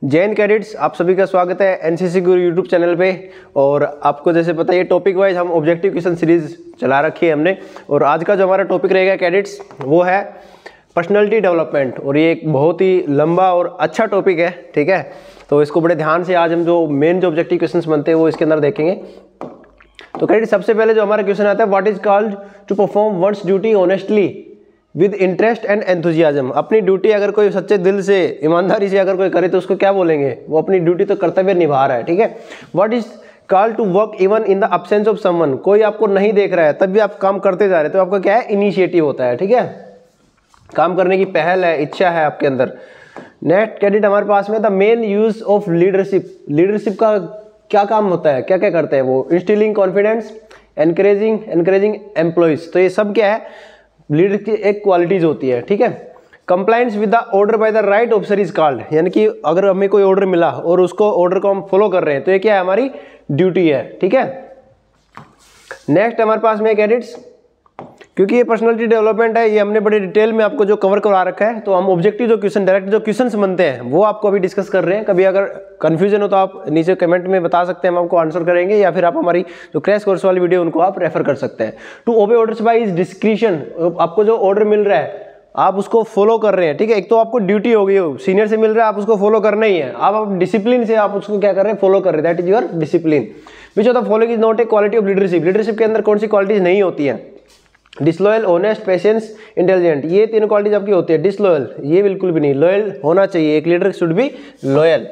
Jain cadets, आप सभी का स्वागत है एनसीसी गुरु यूट्यूब चैनल पे। और आपको जैसे पता है टॉपिक वाइज हम ऑब्जेक्टिव क्वेश्चन सीरीज चला रखी है हमने। और आज का जो हमारा टॉपिक रहेगा कैडेट्स वो है पर्सनालिटी डेवलपमेंट। और ये एक बहुत ही लंबा और अच्छा टॉपिक है, ठीक है। तो इसको बड़े ध्यान से आज हम जो मेन जो ऑब्जेक्टिव क्वेश्चन बनते हैं वो इसके अंदर देखेंगे। तो कैडेट्स सबसे पहले जो हमारा क्वेश्चन आता है, what is called to perform one's duty honestly with interest and enthusiasm. अपनी ड्यूटी अगर कोई सच्चे दिल से ईमानदारी से अगर कोई करे तो उसको क्या बोलेंगे, वो अपनी ड्यूटी तो कर्तव्य निभा रहा है, ठीक है। What is called to work even in the absence of someone. कोई आपको नहीं देख रहा है तब भी आप काम करते जा रहे हैं तो आपका क्या है, इनिशिएटिव होता है, ठीक है। काम करने की पहल है, इच्छा है आपके अंदर। नेक्स्ट कैडेट हमारे पास में the main use of leadership. Leadership का क्या काम होता है, क्या क्या करते हैं वो, इंस्टिलिंग कॉन्फिडेंस, एनकरेजिंग एम्प्लॉइज। तो ये सब क्या है, लीडर की एक क्वालिटीज होती है, ठीक है। Compliance with the order by the right officer is called. यानी कि अगर हमें कोई ऑर्डर मिला और उसको ऑर्डर को हम फॉलो कर रहे हैं तो ये क्या है, हमारी ड्यूटी है, ठीक है। नेक्स्ट हमारे पास में कैडेट्स, क्योंकि ये पर्सनालिटी डेवलपमेंट है, ये हमने बड़े डिटेल में आपको जो कवर करा रखा है, तो हम ऑब्जेक्टिव जो क्वेश्चन डायरेक्ट जो क्वेश्चंस बनते हैं वो आपको अभी डिस्कस कर रहे हैं। कभी अगर कंफ्यूजन हो तो आप नीचे कमेंट में बता सकते हैं, हम आपको आंसर करेंगे, या फिर आप हमारी जो क्रैश कोर्स वाली वीडियो उनको आप रेफर कर सकते हैं। To obey orders bye is discretion. आपको जो ऑर्डर मिल रहा है आप उसको फॉलो कर रहे हैं, ठीक है। एक तो आपको ड्यूटी हो गई, सीनियर से मिल रहा है आप उसको फॉलो करना ही है, आप डिसिप्लिन से आप उसको क्या कर रहे हैं, फॉलो कर रहे हैं, that is your discipline. Which of the following is not A quality of leadership. Leadership के अंदर कौन सी क्वालिटीज नहीं होती है, डिसलॉयल, ऑनेस्ट, पेशेंस, इंटेलिजेंट। ये तीनों क्वालिटीज आपकी होती है। डिसलॉयल ये बिल्कुल भी नहीं, लॉयल होना चाहिए, एक leader should be loyal.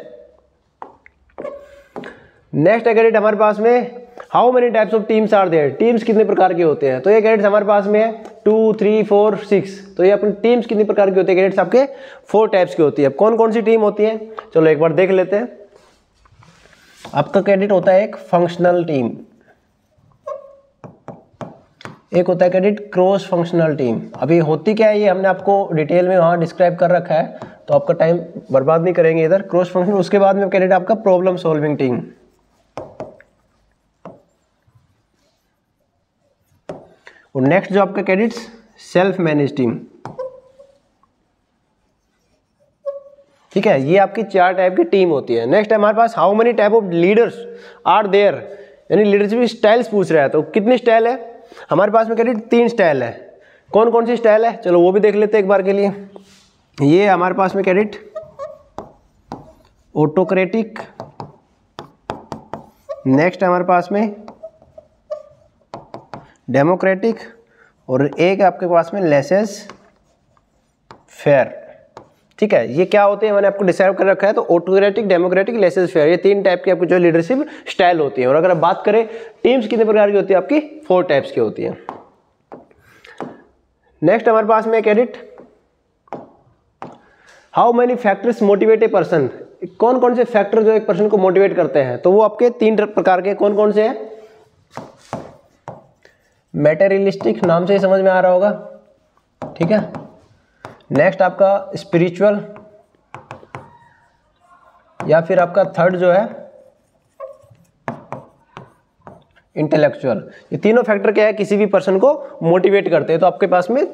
Next cadet हमारे पास में, how many types of teams are there. Teams कितने प्रकार के होते हैं, तो ये कैडेट्स हमारे पास में है 2, 3, 4, 6। तो ये अपनी टीम्स कितनी प्रकार की होती है कैडेट्स, आपके 4 टाइप्स की होती है। कौन कौन सी टीम होती है, चलो एक बार देख लेते हैं। आपका कैडेट होता है एक फंक्शनल टीम, एक होता है कैडेट क्रॉस फंक्शनल टीम। अभी होती क्या है ये हमने आपको डिटेल में वहाँ डिस्क्राइब कर रखा है, तो आपका टाइम बर्बाद नहीं करेंगे इधर। क्रॉस फंक्शनल, उसके बाद में कैडेट आपका प्रॉब्लम सॉल्विंग टीम। और नेक्स्ट जो आपका कैडेट्स सेल्फ मैनेज टीम, ठीक है। ये आपकी 4 टाइप की टीम होती है। नेक्स्ट है हमारे पास, how many type of leaders are there. यानी लीडरशिप स्टाइल्स पूछ रहा है, तो कितनी स्टाइल है हमारे पास में कैडेट, 3 स्टाइल है। कौन कौन सी स्टाइल है, चलो वो भी देख लेते हैं एक बार के लिए। ये हमारे पास में कैडेट ऑटोक्रेटिक, नेक्स्ट हमारे पास में डेमोक्रेटिक, और एक आपके पास में लेसेस फेयर, ठीक है। ये क्या होते हैं मैंने आपको डिसाइड कर रखा है, तो ऑटोक्रेटिक, डेमोक्रेटिक, लेसेस फेयर, ये 3 टाइप की आपकी जो लीडरशिप स्टाइल होती है। और अगर आप बात करें टीम्स कितने प्रकार की होती है, आपकी 4 टाइप्स की होती है। नेक्स्ट हमारे पास में cadet, how many factors motivate a person. कौन कौन से फैक्टर जो एक पर्सन को मोटिवेट करते हैं, तो वो आपके 3 प्रकार के कौन कौन से हैं। मैटेरियलिस्टिक, नाम से ही समझ में आ रहा होगा, ठीक है। नेक्स्ट आपका स्पिरिचुअल, या फिर आपका थर्ड जो है इंटेलेक्चुअल। ये तीनों फैक्टर क्या है, किसी भी पर्सन को मोटिवेट करते हैं। तो आपके पास में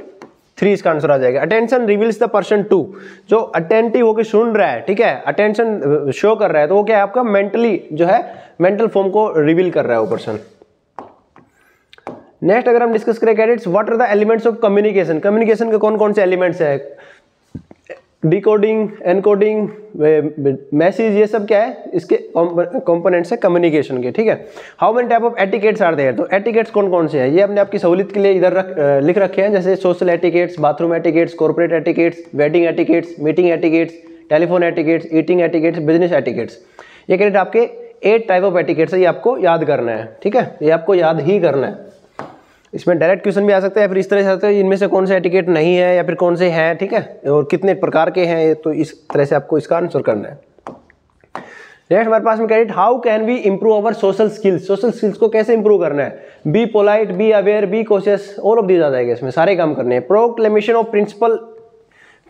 3 इसका आंसर आ जाएगा। Attention reveals the person to, जो अटेंटिव होकर सुन रहा है, ठीक है, अटेंशन शो कर रहा है, तो वो क्या है आपका मेंटली जो है मेंटल फॉर्म को रिवील कर रहा है वो पर्सन। नेक्स्ट अगर हम डिस्कस करें cadets, what are the elements of communication. Communication के कौन कौन से एलिमेंट्स है, डिकोडिंग, एनकोडिंग, मैसेज, ये सब क्या है, इसके कंपोनेंट्स है कम्युनिकेशन के, ठीक है। How many type of etiquettes are there. तो एटिकेट्स कौन कौन से हैं, ये हमने आपकी सहूलियत के लिए इधर लिख रखे हैं, जैसे social etiquettes, bathroom etiquettes, corporate etiquettes, wedding etiquettes, meeting etiquettes, telephone etiquettes, eating etiquettes, business etiquettes. ये कैडेट आपके 8 टाइप ऑफ एटिकेट्स है, ये आपको याद करना है, ठीक है, ये आपको याद ही करना है। इसमें डायरेक्ट क्वेश्चन भी आ सकता है, फिर इस तरह से आ सकता है इनमें से कौन से एटिकेट नहीं है या फिर कौन से हैं, ठीक है, और कितने प्रकार के हैं, तो इस तरह से आपको इसका आंसर करना है। नेक्स्ट हमारे पास में cadet, how can we improve our social skills. Social skills को कैसे इंप्रूव करना है, be polite, be aware, be cautious, all of these आ जाएगा, इसमें सारे काम करने हैं। प्रोक्लेमेशन ऑफ प्रिंसिपल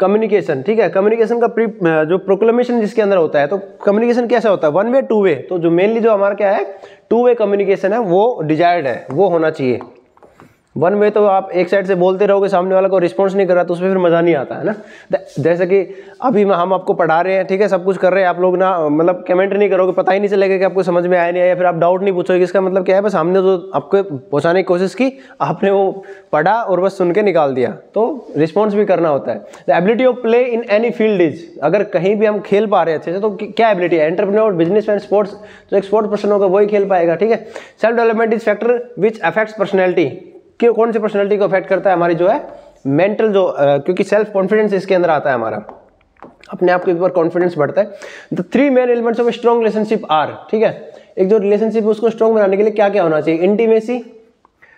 कम्युनिकेशन, ठीक है, कम्युनिकेशन का जो प्रोक्लेमेशन जिसके अंदर होता है, तो कम्युनिकेशन कैसा होता है, 1 वे 2 वे। तो जो मेनली जो हमारा क्या है 2 वे कम्युनिकेशन है वो डिजायर्ड है, वो होना चाहिए। वन वे तो आप एक साइड से बोलते रहोगे, सामने वाला को रिस्पॉन्स नहीं कर रहा तो उसमें फिर मज़ा नहीं आता है ना। जैसे कि अभी हम आपको पढ़ा रहे हैं, ठीक है, सब कुछ कर रहे हैं, आप लोग ना मतलब कमेंट नहीं करोगे, पता ही नहीं चलेगा कि आपको समझ में आया नहीं आया, फिर आप डाउट नहीं पूछोगे। इसका मतलब क्या है, बस हमने जो आपको पहुँचाने की कोशिश की, आपने वो पढ़ा और बस सुन के निकाल दिया, तो रिस्पॉन्स भी करना होता है। The ability of play in any field is, अगर कहीं भी हम खेल पा रहे हैं अच्छे से तो क्या एबिलिटी है, एंटरप्रेन्योर, बिजनेस मैन, स्पोर्ट्स, जो एक स्पोर्ट्स पर्सन होगा वही खेल पाएगा, ठीक है। Self development is factor which affects personality, कि कौन सी पर्सनैलिटी को अफेक्ट करता है, हमारी जो है मेंटल जो क्योंकि सेल्फ कॉन्फिडेंस इसके अंदर आता है, हमारा अपने आप के ऊपर कॉन्फिडेंस बढ़ता है। The three main elements of a strong relationship are, ठीक है, एक जो रिलेशनशिप है उसको स्ट्रॉन्ग बनाने के लिए क्या क्या होना चाहिए, इंटीमेसी,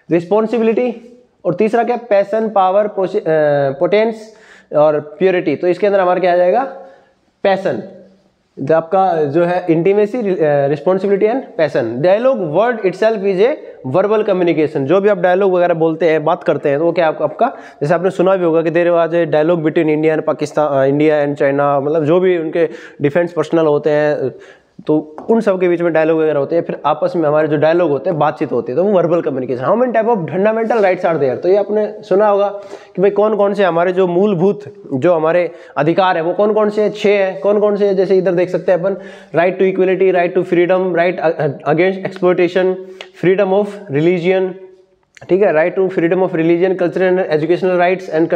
रिस्पॉन्सिबिलिटी, और तीसरा क्या, पैशन, पावर, पोटेंस और प्योरिटी। तो इसके अंदर हमारा क्या आ जाएगा, पैशन, आपका जो है intimacy, responsibility and passion. Dialogue word itself is a verbal communication, जो भी आप डायलॉग वगैरह बोलते हैं, बात करते हैं, तो वो क्या आपका जैसे आपने सुना भी होगा कि there was a dialogue between India and Pakistan, India and China, मतलब जो भी उनके डिफेंस पर्सनल होते हैं तो उन सब के बीच में डायलॉग वगैरह होते हैं, फिर आपस में हमारे जो डायलॉग होते हैं, बातचीत होती है, तो वो verbal communication. How many type of fundamental rights are there, तो ये आपने सुना होगा कि भाई कौन कौन से हमारे जो मूलभूत जो हमारे अधिकार है वो कौन कौन से 6 हैं, कौन कौन से, जैसे इधर देख सकते हैं अपन, right to equality, right to freedom, right against exploitation, freedom of religion, ठीक है, right to freedom of religion, cultural and educational rights and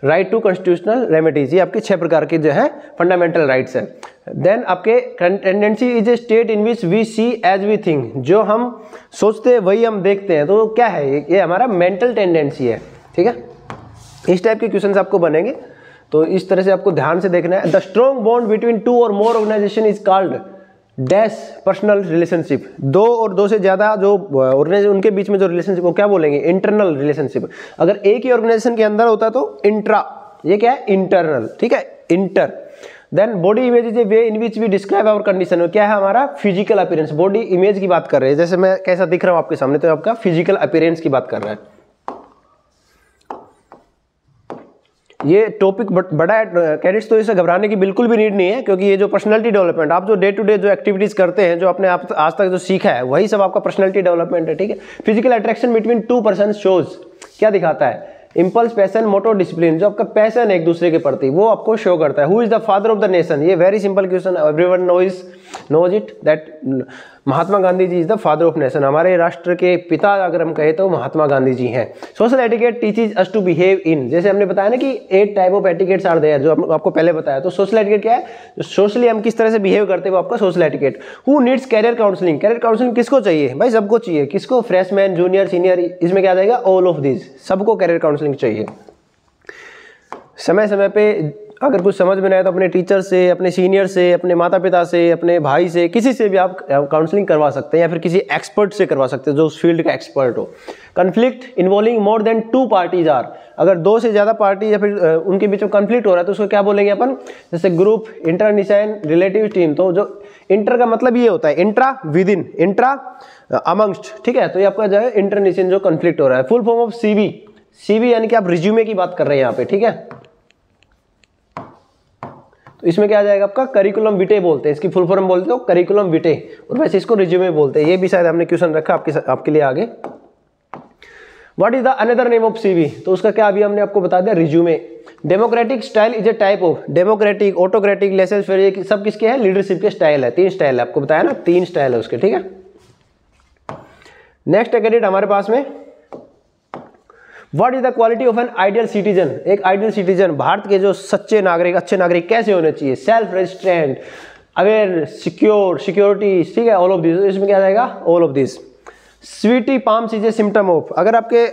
right to constitutional remedies. ये आपके 6 प्रकार के जो है फंडामेंटल राइट्स है। देन आपके tendency is a state in which we see as we think, जो हम सोचते हैं वही हम देखते हैं, तो क्या है ये हमारा मेंटल टेंडेंसी है, ठीक है। इस टाइप के क्वेश्चंस आपको बनेंगे, तो इस तरह से आपको ध्यान से देखना है। द स्ट्रॉन्ग बॉन्ड बिटवीन 2 और more organisation is called dash personal relationship, 2 और 2 से ज्यादा जो ऑर्गेनाइजेशन उनके बीच में जो रिलेशनशिप को क्या बोलेंगे, इंटरनल रिलेशनशिप। अगर एक ही ऑर्गेनाइजेशन के अंदर होता तो इंट्रा, ये क्या है, इंटरनल, ठीक है, inter. Then body image is a way in which we describe our condition, क्या है हमारा फिजिकल अपीयरेंस, बॉडी इमेज की बात कर रहे हैं, जैसे मैं कैसा दिख रहा हूं आपके सामने, तो आपका फिजिकल अपीयरेंस की बात कर रहा है। ये टॉपिक बड़ा है कैडेट्स, तो इसे घबराने की बिल्कुल भी नीड नहीं है, क्योंकि ये जो पर्सनालिटी डेवलपमेंट, आप जो डे टू डे जो एक्टिविटीज करते हैं, जो आपने आप आज तक जो सीखा है, वही सब आपका पर्सनालिटी डेवलपमेंट है, ठीक है। Physical attraction between 2 person shows, क्या दिखाता है, इंपल्स, पैशन, मोटो, डिसिप्लिन, जो आपका पैशन है एक दूसरे के प्रति वो आपको शो करता है। Who is the father of the nation, ये very simple question, everyone knows it that Mahatma Gandhi ji is the father of nation, हमारे राष्ट्र के पिता अगर हम कहें तो महात्मा गांधी जी हैं। Social etiquette teaches us to behave in, जैसे हमने बताया ना कि 8 type of etiquettes are there, जो आपको पहले बताया, तो सोशल एटिकेट क्या है, सोशली हम किस तरह से बिहेव करते हैं वो आपका social etiquette. Who needs career counselling, career counselling किसको चाहिए भाई, सबको चाहिए, किसको, फ्रेशमैन, जूनियर, सीनियर, इसमें क्या आ जाएगा, ऑल ऑफ दिस, सबको कैरियर काउंसलिंग चाहिए। समय समय पे अगर कुछ समझ में नहीं आए तो अपने टीचर से, अपने सीनियर से, अपने माता पिता से, अपने भाई से, किसी से भी आप काउंसलिंग करवा सकते हैं, या फिर किसी एक्सपर्ट से करवा सकते हैं जो उस फील्ड का एक्सपर्ट हो। Conflict involving more than 2 parties are, अगर 2 से ज्यादा पार्टी या फिर उनके बीच में कन्फ्लिक्ट हो रहा है तो उसको क्या बोलेंगे अपन, जैसे ग्रुप, इंटरनिशन, रिलेटिव टीम। तो जो इंटर का मतलब ये होता है intra with in, intra amongst, ठीक है, तो ये आपका जो है इंटरनिशन जो कन्फ्लिक्ट हो रहा है। Full form of CV, CV यानी कि आप रिज्यूमे की बात कर रहे हैं यहाँ पे, ठीक है, तो इसमें क्या आ जाएगा आपका, करिकुलम विटे बोलते हैं, इसकी फुल फॉर्म बोलते हो करिकुलम विटे, और वैसे इसको रिज्यूमे बोलते हैं। ये भी शायद हमने क्वेश्चन रखा आपके लिए आगे। What is the another name of CV, तो उसका क्या अभी हमने आपको बता दिया, resume. Democratic style is a type of, democratic, autocratic, laces fair, सब किसके हैं, लीडरशिप के स्टाइल है, 3 स्टाइल है, आपको बताया ना 3 स्टाइल है उसके, ठीक है। नेक्स्ट कैंडिडेट हमारे पास में, what is the quality of an ideal citizen, एक आइडियल सिटीजन, भारत के जो सच्चे नागरिक, अच्छे नागरिक कैसे होने चाहिए, self resistant, aware, secure, security, ठीक है, ऑल ऑफ दिस, इसमें क्या जाएगा, all of this. Sweaty palms is a symptom of, अगर आपके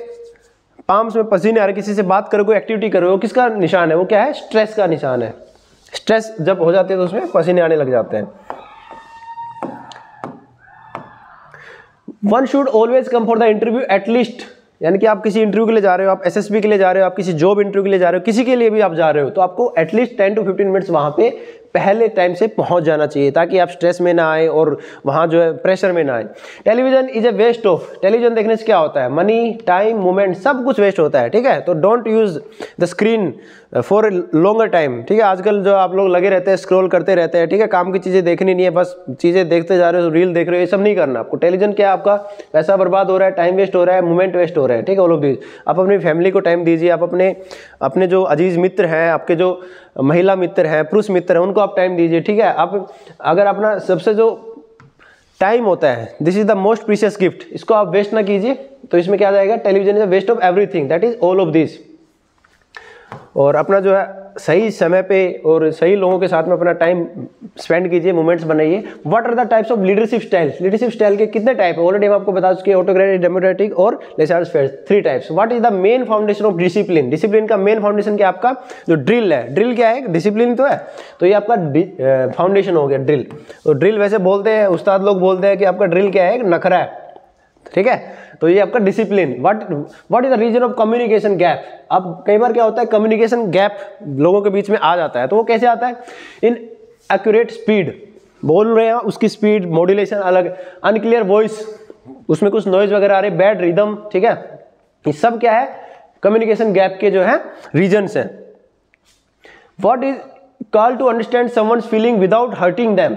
पाम्स में पसीने आ रहे, किसी से बात करो, कोई एक्टिविटी करो, वो किसका निशान है, वो क्या है, स्ट्रेस का निशान है। स्ट्रेस जब हो जाती है तो उसमें पसीने आने लग जाते हैं। One should always come for the interview at least, यानी कि आप किसी इंटरव्यू के लिए जा रहे हो, आप एसएसबी के लिए जा रहे हो, आप किसी जॉब इंटरव्यू के लिए जा रहे हो, किसी के लिए भी आप जा रहे हो, तो आपको एटलीस्ट 10 to 15 मिनट्स वहां पे पहले टाइम से पहुंच जाना चाहिए ताकि आप स्ट्रेस में ना आए और वहाँ जो है प्रेशर में ना आए। Television is a waste of, television देखने से क्या होता है, मनी, टाइम, मोमेंट, सब कुछ वेस्ट होता है, ठीक है। तो don't use the screen for longer time, ठीक है। आजकल जो आप लोग लगे रहते हैं, स्क्रॉल करते रहते हैं, ठीक है, काम की चीज़ें देखनी नहीं है, बस चीज़ें देखते जा रहे हो, रील देख रहे हो, ये सब नहीं करना आपको। टेलीविजन क्या, आपका पैसा बर्बाद हो रहा है, टाइम वेस्ट हो रहा है, मोमेंट वेस्ट हो रहा है, ठीक है। ऑल ऑफ दिस आप अपनी फैमिली को टाइम दीजिए, आप अपने जो अजीज मित्र हैं, आपके जो महिला मित्र हैं, पुरुष मित्र हैं, उनको आप टाइम दीजिए, ठीक है। आप अगर अपना सबसे जो टाइम होता है, this is the most precious gift, इसको आप वेस्ट ना कीजिए। तो इसमें क्या जाएगा, television is waste of everything, that is all of this. और अपना जो है सही समय पे और सही लोगों के साथ में अपना टाइम स्पेंड कीजिए, मोमेंट्स बनाइए। What are the types of leadership styles, leadership style के कितने टाइप है, ऑलरेडी हम आपको बता चुके हैं, ऑटोक्रेटिक, डेमोक्रेटिक और laser-fair, 3 types. What is the main foundation of discipline, discipline का मेन फाउंडेशन क्या, आपका जो ड्रिल है, ड्रिल क्या है, डिसिप्लिन तो है, तो ये आपका फाउंडेशन हो गया ड्रिल। तो ड्रिल वैसे बोलते हैं, उस्ताद लोग बोलते हैं कि आपका ड्रिल क्या है, एक नखरा है, ठीक है। तो ये आपका discipline. What is the reason of communication gap, अब कई बार क्या होता है, कम्युनिकेशन गैप लोगों के बीच में आ जाता है, तो वो कैसे आता है, इन एक्यूरेट स्पीड, बोल रहे हैं उसकी स्पीड, मॉड्यूलेशन अलग, अनक्लियर वॉइस, उसमें कुछ नॉइज वगैरह आ रही, बैड रिदम, ठीक है। ये सब क्या है, कम्युनिकेशन गैप के जो है रीजन्स हैं। What is call to understand someone's feeling without hurting them,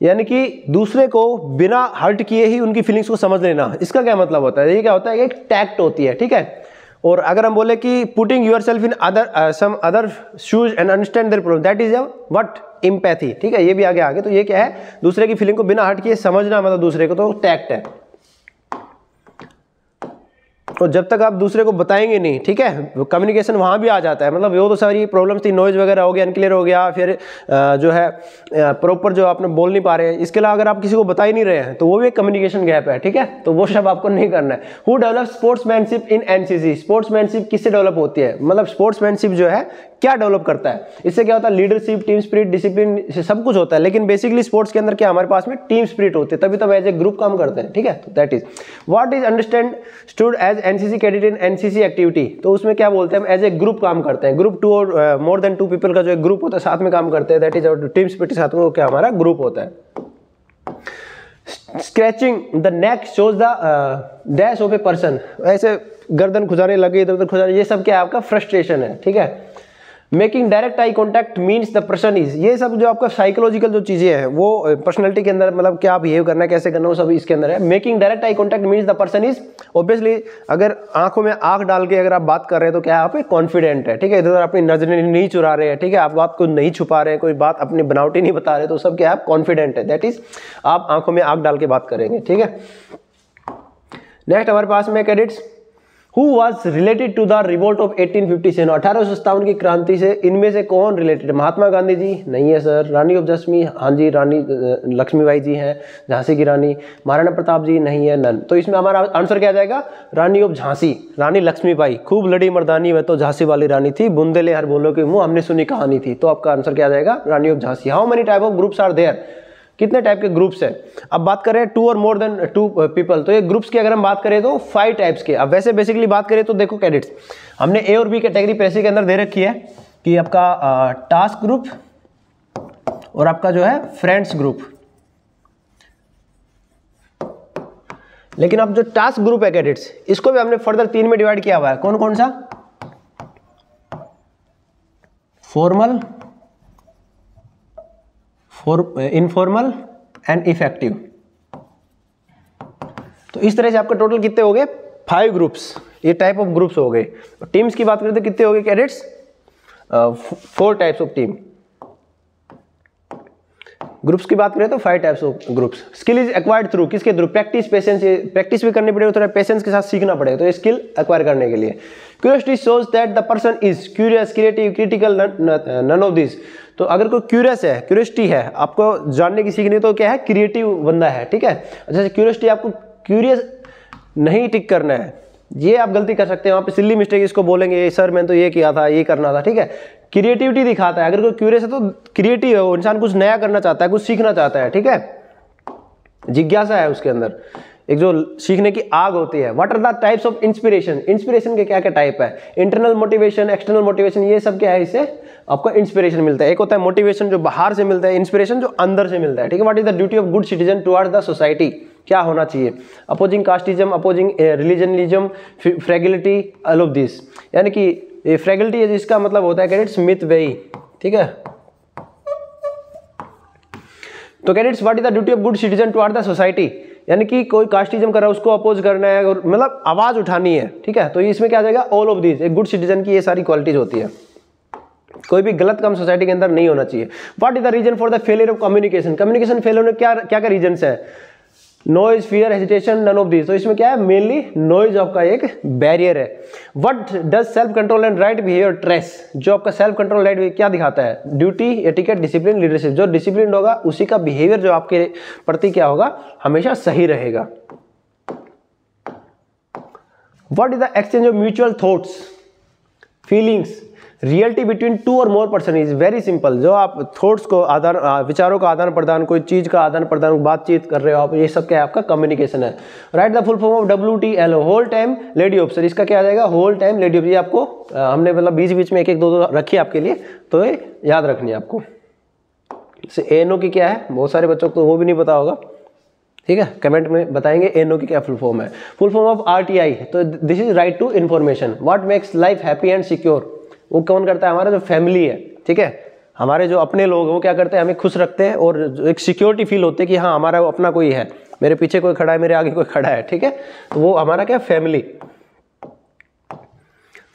यानी कि दूसरे को बिना हर्ट किए ही उनकी फीलिंग्स को समझ लेना। इसका क्या मतलब होता है, ये क्या होता है, एक टैक्ट होती है, ठीक है। और अगर हम बोले कि putting yourself in some other shoes and understand their problem, that is what, empathy, ठीक है। ये भी आगे तो ये क्या है, दूसरे की फीलिंग को बिना हर्ट किए समझना, मतलब दूसरे को, तो टैक्ट है। और जब तक आप दूसरे को बताएंगे नहीं, ठीक है, कम्युनिकेशन वहाँ भी आ जाता है, मतलब वो तो सारी प्रॉब्लम्स थी, नॉइज वगैरह हो गया, अनक्लियर हो गया, फिर जो है प्रॉपर जो आपने बोल नहीं पा रहे हैं, इसके अलावा अगर आप किसी को बता ही नहीं रहे हैं तो वो भी एक कम्युनिकेशन गैप है, ठीक है। तो वो सब आपको नहीं करना है। Who develop sportsmanship in NCC, sportsmanship किससे डेवलप होती है, मतलब स्पोर्ट्समैनशिप जो है क्या डेवलप करता है, इससे क्या होता है, लीडरशिप, टीम स्पिरिट, डिसिप्लिन, सब कुछ होता है। लेकिन बेसिकली स्पोर्ट्स के अंदर क्या हमारे पास में टीम स्पिरिट होती है, तभी तो एज ए ग्रुप काम करते हैं, ठीक है। तो that is what is understand as NCC cadet in NCC activity, तो उसमें क्या बोलते हैं, हम एज ए ग्रुप काम करते हैं, ग्रुप 2 और मोर देन 2 पीपल का जो एक ग्रुप होता है, साथ में काम करते हैं, that is our team spirit, साथ में वो क्या हमारा ग्रुप होता है। Scratching the neck shows the dash of a person, ऐसे गर्दन खुजाने लगे, इधर उधर खुजाने, ये सब क्या है, आपका फ्रस्ट्रेशन है, ठीक है। Making direct eye contact means the person is, ये सब जो आपका साइकोलॉजिकल जो चीजें हैं वो पर्सनैलिटी के अंदर, मतलब क्या बिहेव करना है, कैसे करना है, वो सब इसके अंदर है। Making direct eye contact means the person is, obviously अगर आंखों में आंख डाल के अगर आप बात कर रहे हैं तो क्या है, आप कॉन्फिडेंट है, ठीक है, इधर अपनी नजरें नहीं चुरा रहे हैं, ठीक है, आप बात को नहीं छुपा रहे हैं, कोई बात अपनी बनावटी नहीं बता रहे, तो सब क्या है, आप कॉन्फिडेंट है, दैट इज आप आंखों में आंख डाल के बात करेंगे, ठीक है। नेक्स्ट हमारे पास में cadets, Who was related to the revolt of 1857, 1857 की क्रांति से इनमें से कौन रिलेटेड है, महात्मा गांधी जी नहीं है सर, रानी ऑफ जसमी, हाँ जी, रानी लक्ष्मीबाई जी हैं, झांसी की रानी, महाराणा प्रताप जी नहीं है, नन। तो इसमें हमारा आंसर क्या जाएगा, रानी ऑफ झांसी, रानी लक्ष्मीबाई, खूब लड़ी मर्दानी में तो झांसी वाली रानी थी, बुंदेले हर बोलो के मुंह हमने सुनी कहानी थी, तो आपका आंसर क्या जाएगा, Rani of Jhansi. How many type of groups are there, कितने टाइप के ग्रुप्स हैं। अब बात करें 2 और मोर देन 2 पीपल, तो ये ग्रुप्स की अगर हम बात करें तो 5 टाइप्स के। अब वैसे बेसिकली बात करें तो देखो कैडेट्स, हमने ए और बी कैटेगरी पैसे के अंदर दे रखी है कि आपका टास्क ग्रुप और आपका जो है फ्रेंड्स ग्रुप। लेकिन अब जो टास्क ग्रुप है कैडेट्स, इसको भी हमने फर्दर 3 में डिवाइड किया हुआ है। कौन कौन सा, फॉर्मल, इनफॉर्मल एंड इफेक्टिव। तो इस तरह से आपका टोटल कितने हो गए, 5 ग्रुप्स, ये टाइप ऑफ ग्रुप्स हो गए। टीम्स की बात करें तो कितने हो गए cadets, 4 types of team. Groups की बात करें तो 5 types of groups. Skill is acquired through, किसके थ्रू, प्रैक्टिस, पेशेंस, प्रैक्टिस भी करनी पड़ेगी, थोड़ा पेशेंस के साथ सीखना पड़ेगा, तो ये स्किल एक्वायर करने के लिए। Curiosity shows that the person is curious, creative, critical, none of this. तो अगर कोई क्यूरियस है, क्यूरियोसिटी है, आपको जानने की सीखनी, तो क्या है, क्रिएटिव बंदा है, ठीक है। जैसे क्यूरियोसिटी, आपको क्यूरियस नहीं टिक करना है, ये आप गलती कर सकते हैं, वहाँ पे सिली मिस्टेक इसको बोलेंगे, सर मैंने तो ये किया था, ये करना था, ठीक है। क्रिएटिविटी दिखाता है, अगर कोई क्यूरियस है तो क्रिएटिव है, वो इंसान कुछ नया करना चाहता है, कुछ सीखना चाहता है, ठीक है, जिज्ञासा है उसके अंदर। एक जो सीखने की आग होती है। What are the types of inspiration, inspiration के क्या क्या टाइप है, इंटरनल मोटिवेशन, एक्सटर्नल मोटिवेशन, ये सब क्या है, इससे आपको इंस्पिरेशन मिलता है। एक होता है मोटिवेशन जो बाहर से मिलता है, इंस्पिरेशन जो अंदर से मिलता है, ठीक है। What is the duty of good citizen towards the society, क्या होना चाहिए, opposing casteism, opposing religionalism, fragility, all of this, यानी कि ये फ्रेगिलिटी है जिसका मतलब होता है कैडेट्स मिथ वेई, ठीक है। तो cadets what is the duty of good citizen towards the society, यानी कि कोई कास्टिज्म कर रहा है उसको अपोज करना है, और मतलब आवाज उठानी है, ठीक है। तो इसमें क्या आ जाएगा, ऑल ऑफ दिस, एक गुड सिटीजन की ये सारी क्वालिटीज होती है। कोई भी गलत काम सोसाइटी के अंदर नहीं होना चाहिए। What is the reason for the failure of communication, communication failure में क्या क्या रीजन है, noise, fear, hesitation, none of this. तो इसमें क्या है, मेनली नॉइज आपका एक बैरियर है। What does self control and right behaviour trace, जो आपका सेल्फ कंट्रोल राइट क्या दिखाता है, ड्यूटी, एटिकेट, डिसिप्लिन, लीडरशिप। जो डिसिप्लिन होगा उसी का बिहेवियर जो आपके प्रति क्या होगा, हमेशा सही रहेगा। What is the exchange of mutual thoughts, feelings, reality between two और more person is very simple. जो आप थॉट्स को आदान, विचारों का आदान प्रदान, कोई चीज का आदान प्रदान, बातचीत कर रहे हो आप, ये सब क्या है, आपका कम्युनिकेशन है। Write the full form of WTL, whole time lady officer, इसका क्या आ जाएगा, होल टाइम लेडी ऑफिसर। ये आपको हमने मतलब बीच बीच में एक एक दो दो रखी आपके लिए, तो ये याद रखनी है आपको। ANO की क्या है, बहुत सारे बच्चों को तो वो भी नहीं पता होगा, ठीक है, कमेंट में बताएंगे ANO की क्या फुल फॉर्म है। फुल फॉर्म ऑफ RTI, तो this is right to information. What makes life happy and secure, वो कौन करता है, हमारा जो फैमिली है, ठीक है, हमारे जो अपने लोग हैं वो क्या करते हैं, हमें खुश रखते हैं, और एक सिक्योरिटी फील होती है कि हाँ हमारा अपना कोई है, मेरे पीछे कोई खड़ा है, मेरे आगे कोई खड़ा है, ठीक है। तो वो हमारा क्या, family.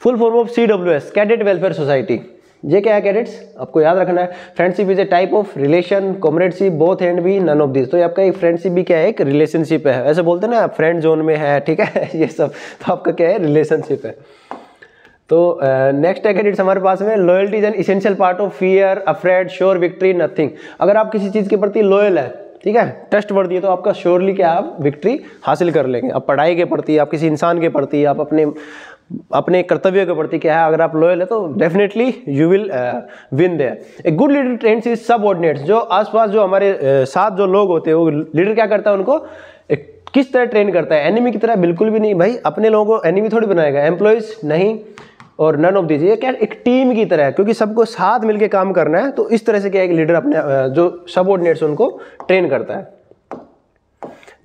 Full form of CWS, cadet welfare society. ये क्या है कैडेट्स, आपको याद रखना है। Friendship is a type of relation, comradeship, both and B, none of this. तो आपका एक फ्रेंडशिप भी क्या है, एक रिलेशनशिप है। ऐसे बोलते हैं ना, फ्रेंड जोन में है, ठीक है, ये सब, तो आपका क्या है, रिलेशनशिप है। तो नेक्स्ट है कैडेट्स हमारे पास में, loyalty is an essential part of fear, afraid, sure, victory, nothing. अगर आप किसी चीज के प्रति लॉयल है, ठीक है, ट्रस्ट वर्दी है, तो आपका श्योरली क्या, आप विक्ट्री हासिल कर लेंगे। आप पढ़ाई के प्रति, आप किसी इंसान के प्रति, आप अपने कर्तव्य के प्रति क्या है, अगर आप लॉयल है तो definitely you will win there. A good leader trains his subordinates, जो आसपास जो हमारे साथ जो लोग होते हैं, वो लीडर क्या करता है, उनको किस तरह ट्रेन करता है, एनिमी की तरह बिल्कुल भी नहीं भाई, अपने लोगों को एनिमी थोड़ी बनाएगा, एम्प्लॉयज नहीं, और नन ऑफ दिस। ये क्या एक टीम की तरह है, क्योंकि सबको साथ मिलके काम करना है। तो इस तरह से क्या एक लीडर अपने जो सबऑर्डिनेट्स उनको ट्रेन करता है।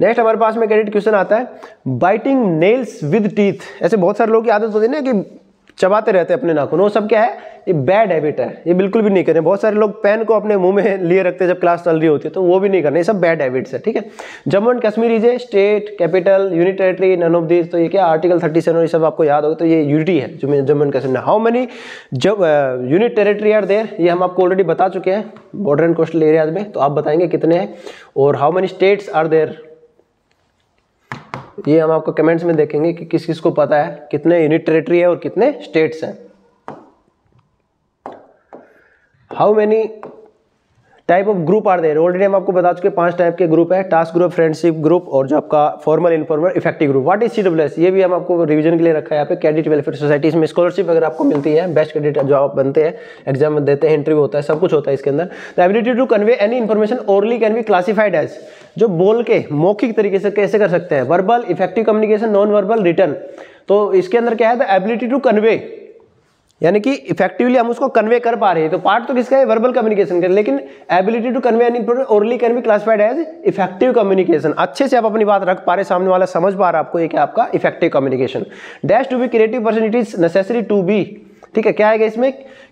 नेक्स्ट हमारे पास में कैडेट क्वेश्चन आता है, बाइटिंग नेल्स विद टीथ। ऐसे बहुत सारे लोगों की आदत होती है ना कि चबाते रहते हैं अपने नाखून, वो सब क्या है, ये बैड हैबिट है, ये बिल्कुल भी नहीं करें। बहुत सारे लोग पेन को अपने मुंह में लिए रखते हैं जब क्लास चल रही होती है, तो वो भी नहीं करना, ये सब बैड हैबिट्स है, ठीक है। Jammu and Kashmir is a state, capital, unit territory, none of this. तो ये क्या, आर्टिकल 37 ये सब आपको याद होगा, तो ये यूनिटी है Jammu and Kashmir. How many unit territory are there, ये हम आपको ऑलरेडी बता चुके हैं बॉर्डर एंड कोस्टल एरियाज में, तो आप बताएंगे कितने हैं। और how many states are there, ये हम आपको कमेंट्स में देखेंगे कि किस किस को पता है कितने यूनिट टेरिटरी है और कितने स्टेट्स हैं। How many type of group are there, already हम आपको बता चुके 5 टाइप के ग्रुप है, टास्क ग्रुप, फ्रेंडशिप ग्रुप, और जो आपका formal, informal, effective group. What is CWS, ये भी हम आपको रिवीजन के लिए रखा है यहाँ पे, कैडेट वेलफेयर सोसाइटी। इसमें स्कॉलरशिप अगर आपको मिलती है, बेस्ट कैडेट जो आप बनते हैं, एग्जाम देते हैं, इंटरव्यू होता है, सब कुछ होता है इसके अंदर। The ability to convey any information orally can be classified as, जो बोल के मौखिक तरीके से कैसे कर सकते हैं, verbal, effective communication, non verbal, return. तो इसके अंदर क्या है, द एबिलिटी टू कन्वे, यानी कि इफेक्टिवली हम उसको कन्वे कर पा रहे हैं। तो पार्ट तो किसका है, वर्बल कम्युनिकेशन का, लेकिन ability to convey any information orally can be classified as effective communication. अच्छे से आप अपनी बात रख पा रहे, सामने वाला समझ पा रहा आपको, ये क्या आपका effective communication. Dash to be creative person, it is necessary to be, ठीक है, क्या आएगा इसमें,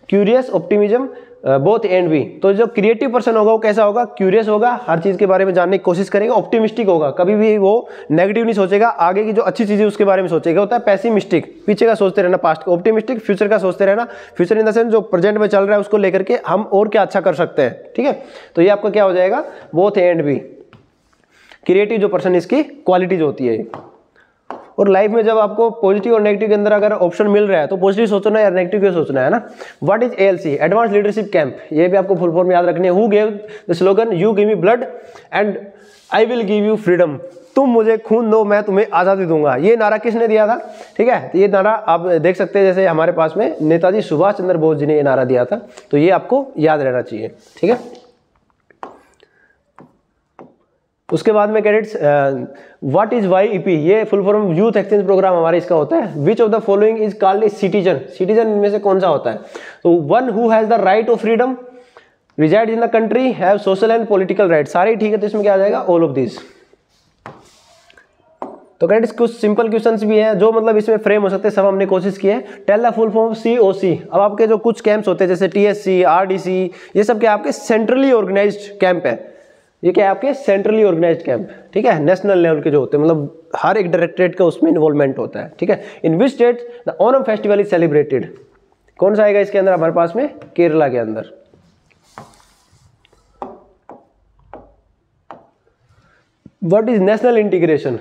curious, optimism, both and B. तो जो क्रिएटिव पर्सन होगा वो कैसा होगा, क्यूरियस होगा, हर चीज के बारे में जानने की कोशिश करेगा, ऑप्टिमिस्टिक होगा, कभी भी वो नेगेटिव नहीं सोचेगा, आगे की जो अच्छी चीजें उसके बारे में सोचेगा। होता है पैसिमिस्टिक, पीछे का सोचते रहना, पास्ट का। ऑप्टिमिस्टिक, फ्यूचर का सोचते रहना, फ्यूचर इन द सेंस जो प्रेजेंट में चल रहा है उसको लेकर के हम और क्या अच्छा कर सकते हैं, ठीक है। तो ये आपका क्या हो जाएगा, बोथ एंड बी। क्रिएटिव जो पर्सन, इसकी क्वालिटीज होती है। और लाइफ में जब आपको पॉजिटिव और नेगेटिव के अंदर अगर ऑप्शन मिल रहा है तो पॉजिटिव सोचना है या नेगेटिव क्यों सोचना है ना। What is ALC, advance leadership camp, ये भी आपको फुल फॉर्म याद रखनी है। Who gave the slogan you give me blood and I will give you freedom, तुम मुझे खून दो मैं तुम्हें आज़ादी दूंगा, ये नारा किसने दिया था, ठीक है। तो ये नारा आप देख सकते हैं, जैसे हमारे पास में नेताजी सुभाष चंद्र बोस जी ने ये नारा दिया था, तो ये आपको याद रहना चाहिए, ठीक है। उसके बाद में कैडेट्स व्हाट इज YEP, ये full form youth exchange program हमारे इसका होता है। Which of the following is called a citizen, citizen इनमें से कौन सा होता है? तो one who has the right of freedom, resided in the country, have social and political right, सारे ठीक है। तो इसमें क्या आ जाएगा? All of this. तो कैडेट्स कुछ सिंपल क्वेश्चंस भी हैं जो मतलब इसमें फ्रेम हो सकते हैं, सब हमने कोशिश की है। Tell the full form COC। अब आपके जो कुछ कैंप्स होते हैं जैसे TSC, RDC, ये सब क्या आपके सेंट्रली ऑर्गेनाइज्ड कैंप है। ये क्या है? आपके सेंट्रली ऑर्गेनाइज्ड कैंप, ठीक है, नेशनल लेवल के जो होते हैं, मतलब हर एक डायरेक्टरेट का उसमें इन्वॉल्वमेंट होता है, ठीक है। In which state the Onam festival is celebrated, कौन सा आएगा इसके अंदर हमारे पास में? केरला के अंदर। व्हाट इज नेशनल इंटीग्रेशन,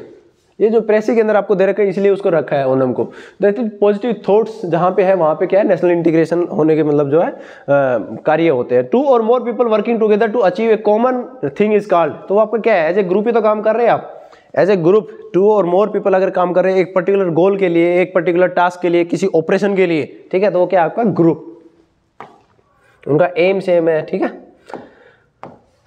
ये जो प्रेसी के अंदर आपको दे रखा है इसलिए उसको रखा है ओणम को। दैट इज पॉजिटिव थॉट्स, जहाँ पे है वहाँ पे क्या है? नेशनल इंटीग्रेशन होने के मतलब जो है कार्य होते हैं। 2 और more people working together to achieve a common thing is called, तो आपका क्या है? एज ए ग्रुप ही तो काम कर रहे हैं आप, एज ए ग्रुप 2 और मोर पीपल अगर काम कर रहे हैं एक पर्टिकुलर गोल के लिए, एक पर्टिकुलर टास्क के लिए, किसी ऑपरेशन के लिए, ठीक है, तो वो क्या आपका ग्रुप, उनका एम सेम है, ठीक है।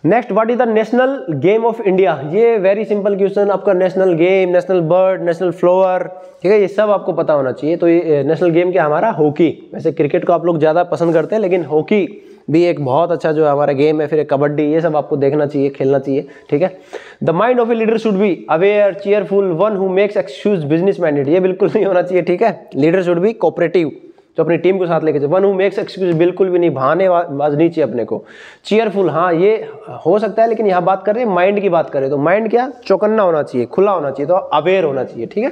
Next, what is the national game of India, ये वेरी सिंपल क्वेश्चन। आपका national game, national bird, national flower, ठीक है, ये सब आपको पता होना चाहिए। तो ये नेशनल गेम क्या हमारा? हॉकी। वैसे क्रिकेट को आप लोग ज़्यादा पसंद करते हैं, लेकिन हॉकी भी एक बहुत अच्छा जो हमारा गेम है। फिर कबड्डी, ये सब आपको देखना चाहिए, खेलना चाहिए, ठीक है। The mind of a leader should be aware, cheerful, one who makes excuse, business minded, ये बिल्कुल नहीं होना चाहिए, ठीक है। लीडर शुड बी कोऑपरेटिव, जो अपनी टीम को साथ लेके चले। वन हु मेक्स एक्सक्यूज, बिल्कुल भी नहीं, बहानेबाज नहीं चाहिए अपने को। चीयरफुल, हाँ ये हो सकता है, लेकिन यहाँ बात कर रहे हैं माइंड की बात करें तो माइंड क्या? चौकन्ना होना चाहिए, खुला होना चाहिए, तो अवेयर होना चाहिए, ठीक है।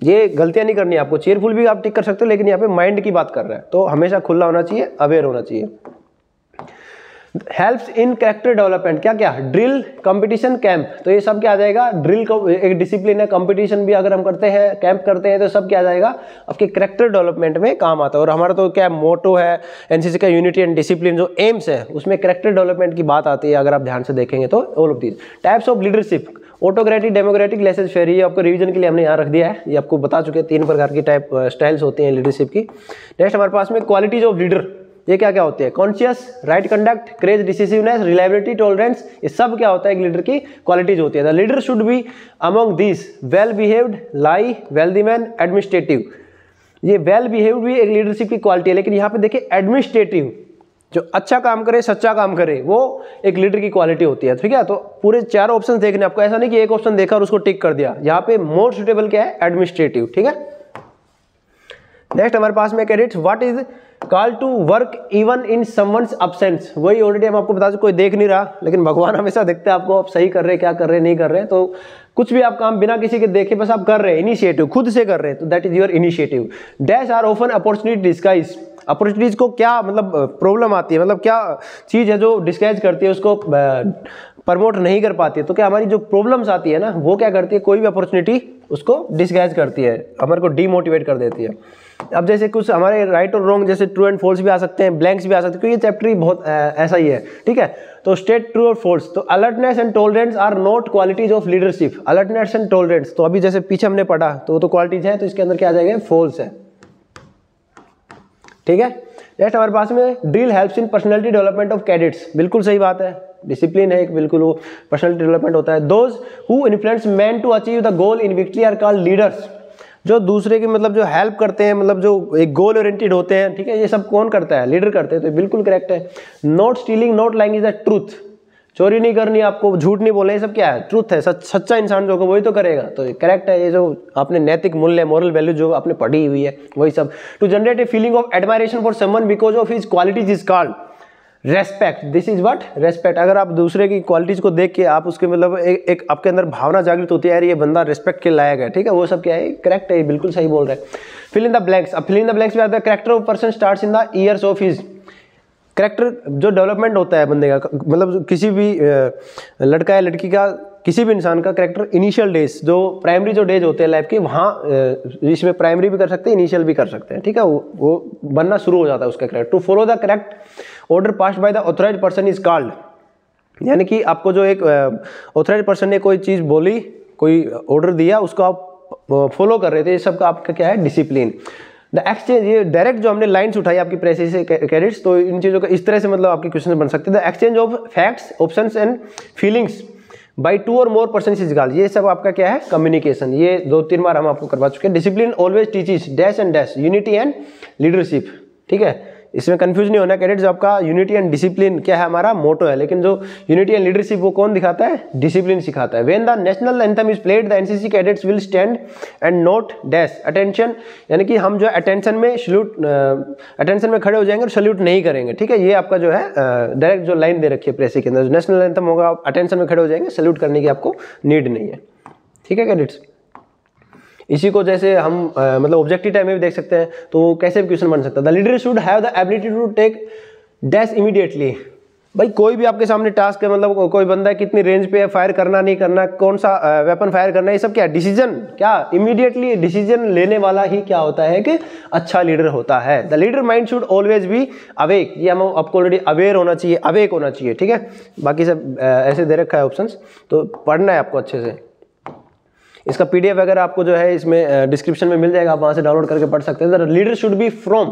ये गलतियां नहीं करनी है आपको। चीयरफुल भी आप टिक कर सकते हो, लेकिन यहाँ पे माइंड की बात कर रहा है, तो हमेशा खुला होना चाहिए, अवेयर होना चाहिए। हेल्प्स इन कैरेक्टर डेवलपमेंट, क्या क्या? ड्रिल, कंपटीशन, कैंप, तो ये सब क्या आ जाएगा? ड्रिल को एक डिसिप्लिन है, कंपटीशन भी अगर हम करते हैं, कैंप करते हैं, तो सब क्या आ जाएगा? आपके कैरेक्टर डेवलपमेंट में काम आता है। और हमारा तो क्या मोटो है एनसीसी का, यूनिटी एंड डिसिप्लिन, जो एम्स है उसमें कैरेक्टर डेवलपमेंट की बात आती है, अगर आप ध्यान से देखेंगे तो। All of these types of leadership, autocratic, democratic, laces fair, ये आपको रिवीजन के लिए हमने यहाँ रख दिया है, ये आपको बता चुके हैं 3 प्रकार की टाइप स्टाइल्स होती हैं लीडरशिप की। नेक्स्ट हमारे पास में क्वालिटीज ऑफ लीडर, ये क्या क्या होती है? Conscious, right conduct, craze, decisiveness, reliability, tolerance, ये सब क्या होता है? एक लीडर की क्वालिटीज होती है। The leader should be among this well behaved, lie, wealthy man, administrative, ये वेल बिहेव्ड भी एक लीडरशिप की क्वालिटी है, लेकिन यहाँ पे देखिए एडमिनिस्ट्रेटिव, जो अच्छा काम करे, सच्चा काम करे, वो एक लीडर की क्वालिटी होती है, ठीक है। तो पूरे 4 ऑप्शन देखने आपको, ऐसा नहीं कि एक ऑप्शन देखा और उसको टिक कर दिया। यहाँ पे मोर सुटेबल क्या है? एडमिनिस्ट्रेटिव, ठीक है। नेक्स्ट हमारे पास में cadets, what is call to work even in someone's absence, वही ऑलरेडी हम आपको बता चुके, कोई देख नहीं रहा, लेकिन भगवान हमेशा देखते हैं आपको, आप सही कर रहे हैं, क्या कर रहे हैं, नहीं कर रहे हैं। तो कुछ भी आप काम बिना किसी के देखे बस आप कर रहे हैं, इनिशिएटिव खुद से कर रहे हैं, तो that is your initiative. Dash are often opportunity disguise, opportunities को क्या मतलब प्रॉब्लम आती है, मतलब क्या चीज़ है जो डिस्गाइज करती है, उसको प्रमोट नहीं कर पाती है, तो क्या हमारी जो प्रॉब्लम्स आती है ना, वो क्या करती है? कोई भी अपॉर्चुनिटी उसको डिस्गाइज करती है, हमारे को डीमोटिवेट कर देती है। अब जैसे कुछ हमारे राइट और रॉन्ग, जैसे ट्रू एंड फॉल्स भी आ सकते हैं, ब्लैंक्स भी आ सकते हैं, क्योंकि ये चैप्टर ही बहुत ऐसा ही है, ठीक है। तो स्टेट ट्रू और फॉल्स, तो alertness and tolerance are not qualities of leadership. Alertness and tolerance, तो अभी जैसे पीछे हमने पढ़ा, तो वो तो क्वालिटीज है, तो इसके अंदर क्या आ जाएगा? फॉल्स है, ठीक है। नेक्स्ट हमारे पास में drill helps in personality development of cadets, बिल्कुल सही बात है, डिसिप्लिन है एक, बिल्कुल वो पर्सनालिटी डेवलपमेंट होता है। Those who influence man to achieve the goal in victory are called leaders, जो दूसरे की मतलब जो हेल्प करते हैं, मतलब जो एक गोल ओरिएंटेड होते हैं, ठीक है, ये सब कौन करता है? लीडर करते हैं, तो बिल्कुल करेक्ट है। Not stealing, not lying is the truth, चोरी नहीं करनी, आपको झूठ नहीं बोलना, ये सब क्या है? ट्रूथ है, सच्चा इंसान जो होगा वही तो करेगा, तो करेक्ट है। ये जो आपने नैतिक मूल्य, मोरल वैल्यू जो आपने पढ़ी हुई है, वही सब। To generate a feeling of admiration for someone because of his qualities is called respect, this is what? Respect. अगर आप दूसरे की क्वालिटीज को देख के आप उसके मतलब एक आपके अंदर भावना जागृत होती है, यार ये बंदा रेस्पेक्ट के लायक है, ठीक है, वो सब क्या है? करेक्ट है, बिल्कुल सही बोल रहे हैं। फिल इन द ब्लैंक्स, अब फिल इन द ब्लैंक्स में आता है character of person starts in the years of his, character जो डेवलपमेंट होता है बंदे का, मतलब किसी भी लड़का या लड़की का, किसी भी इंसान का कैरेक्टर इनिशियल डेज, जो प्राइमरी जो डेज होते हैं लाइफ के, वहाँ इसमें प्राइमरी भी कर सकते हैं, इनिशियल भी कर सकते हैं, ठीक है, वो बनना शुरू हो जाता है उसका character. To follow the correct order passed by the authorised person is called, यानी कि आपको जो एक ऑथराइज्ड पर्सन ने कोई चीज़ बोली, कोई ऑर्डर दिया, उसको आप फॉलो कर रहे थे, ये सब का आपका क्या है? डिसिप्लिन। द एक्सचेंज, ये डायरेक्ट जो हमने लाइन्स उठाई आपकी प्रेस से कैडेट्स, तो इन चीज़ों का इस तरह से मतलब आपके क्वेश्चन बन सकते हैं। The exchange of facts, options and feelings by 2 और मोर पर्सन इज कॉल्ड, ये सब आपका क्या है, कम्युनिकेशन। ये 2-3 बार हम आपको करवा चुके हैं। Discipline always teaches dash and dash unity and leadership, ठीक है, इसमें कंफ्यूज नहीं होना कैडेट्स। जो आपका यूनिटी एंड डिसिप्लिन क्या है, हमारा मोटो है, लेकिन जो यूनिटी एंड लीडरशिप वो कौन दिखाता है, डिसिप्लिन सिखाता है। When the national anthem is played the NCC cadets will stand and note dash attention, यानी कि हम जो अटेंशन में सल्यूट, अटेंशन में खड़े हो जाएंगे और सल्यूट नहीं करेंगे, ठीक है। ये आपका जो है डायरेक्ट जो लाइन दे रखी है प्रेसी के अंदर, नेशनल एंथम होगा आप अटेंशन में खड़े हो जाएंगे, सल्यूट करने की आपको नीड नहीं है, ठीक है कैडेट्स। इसी को जैसे हम मतलब ऑब्जेक्टिव टाइम में भी देख सकते हैं, तो कैसे भी क्वेश्चन बन सकता है। The leader should have the ability to take dash immediately. भाई कोई भी आपके सामने टास्क है, मतलब कोई बंदा है कितनी रेंज पे है, फायर करना नहीं करना, कौन सा वेपन फायर करना, ये सब क्या डिसीजन, क्या इमीडिएटली डिसीजन लेने वाला ही क्या होता है कि अच्छा लीडर होता है। The leader mind should always be awake, ये हम आपको ऑलरेडी अवेयर होना चाहिए, अवेक होना चाहिए, ठीक है। बाकी सब ऐसे दे रखा है ऑप्शंस, तो पढ़ना है आपको अच्छे से। इसका पीडीएफ अगर आपको जो है इसमें डिस्क्रिप्शन में मिल जाएगा, आप वहाँ से डाउनलोड करके पढ़ सकते हैं। लीडर शुड बी फ्रॉम,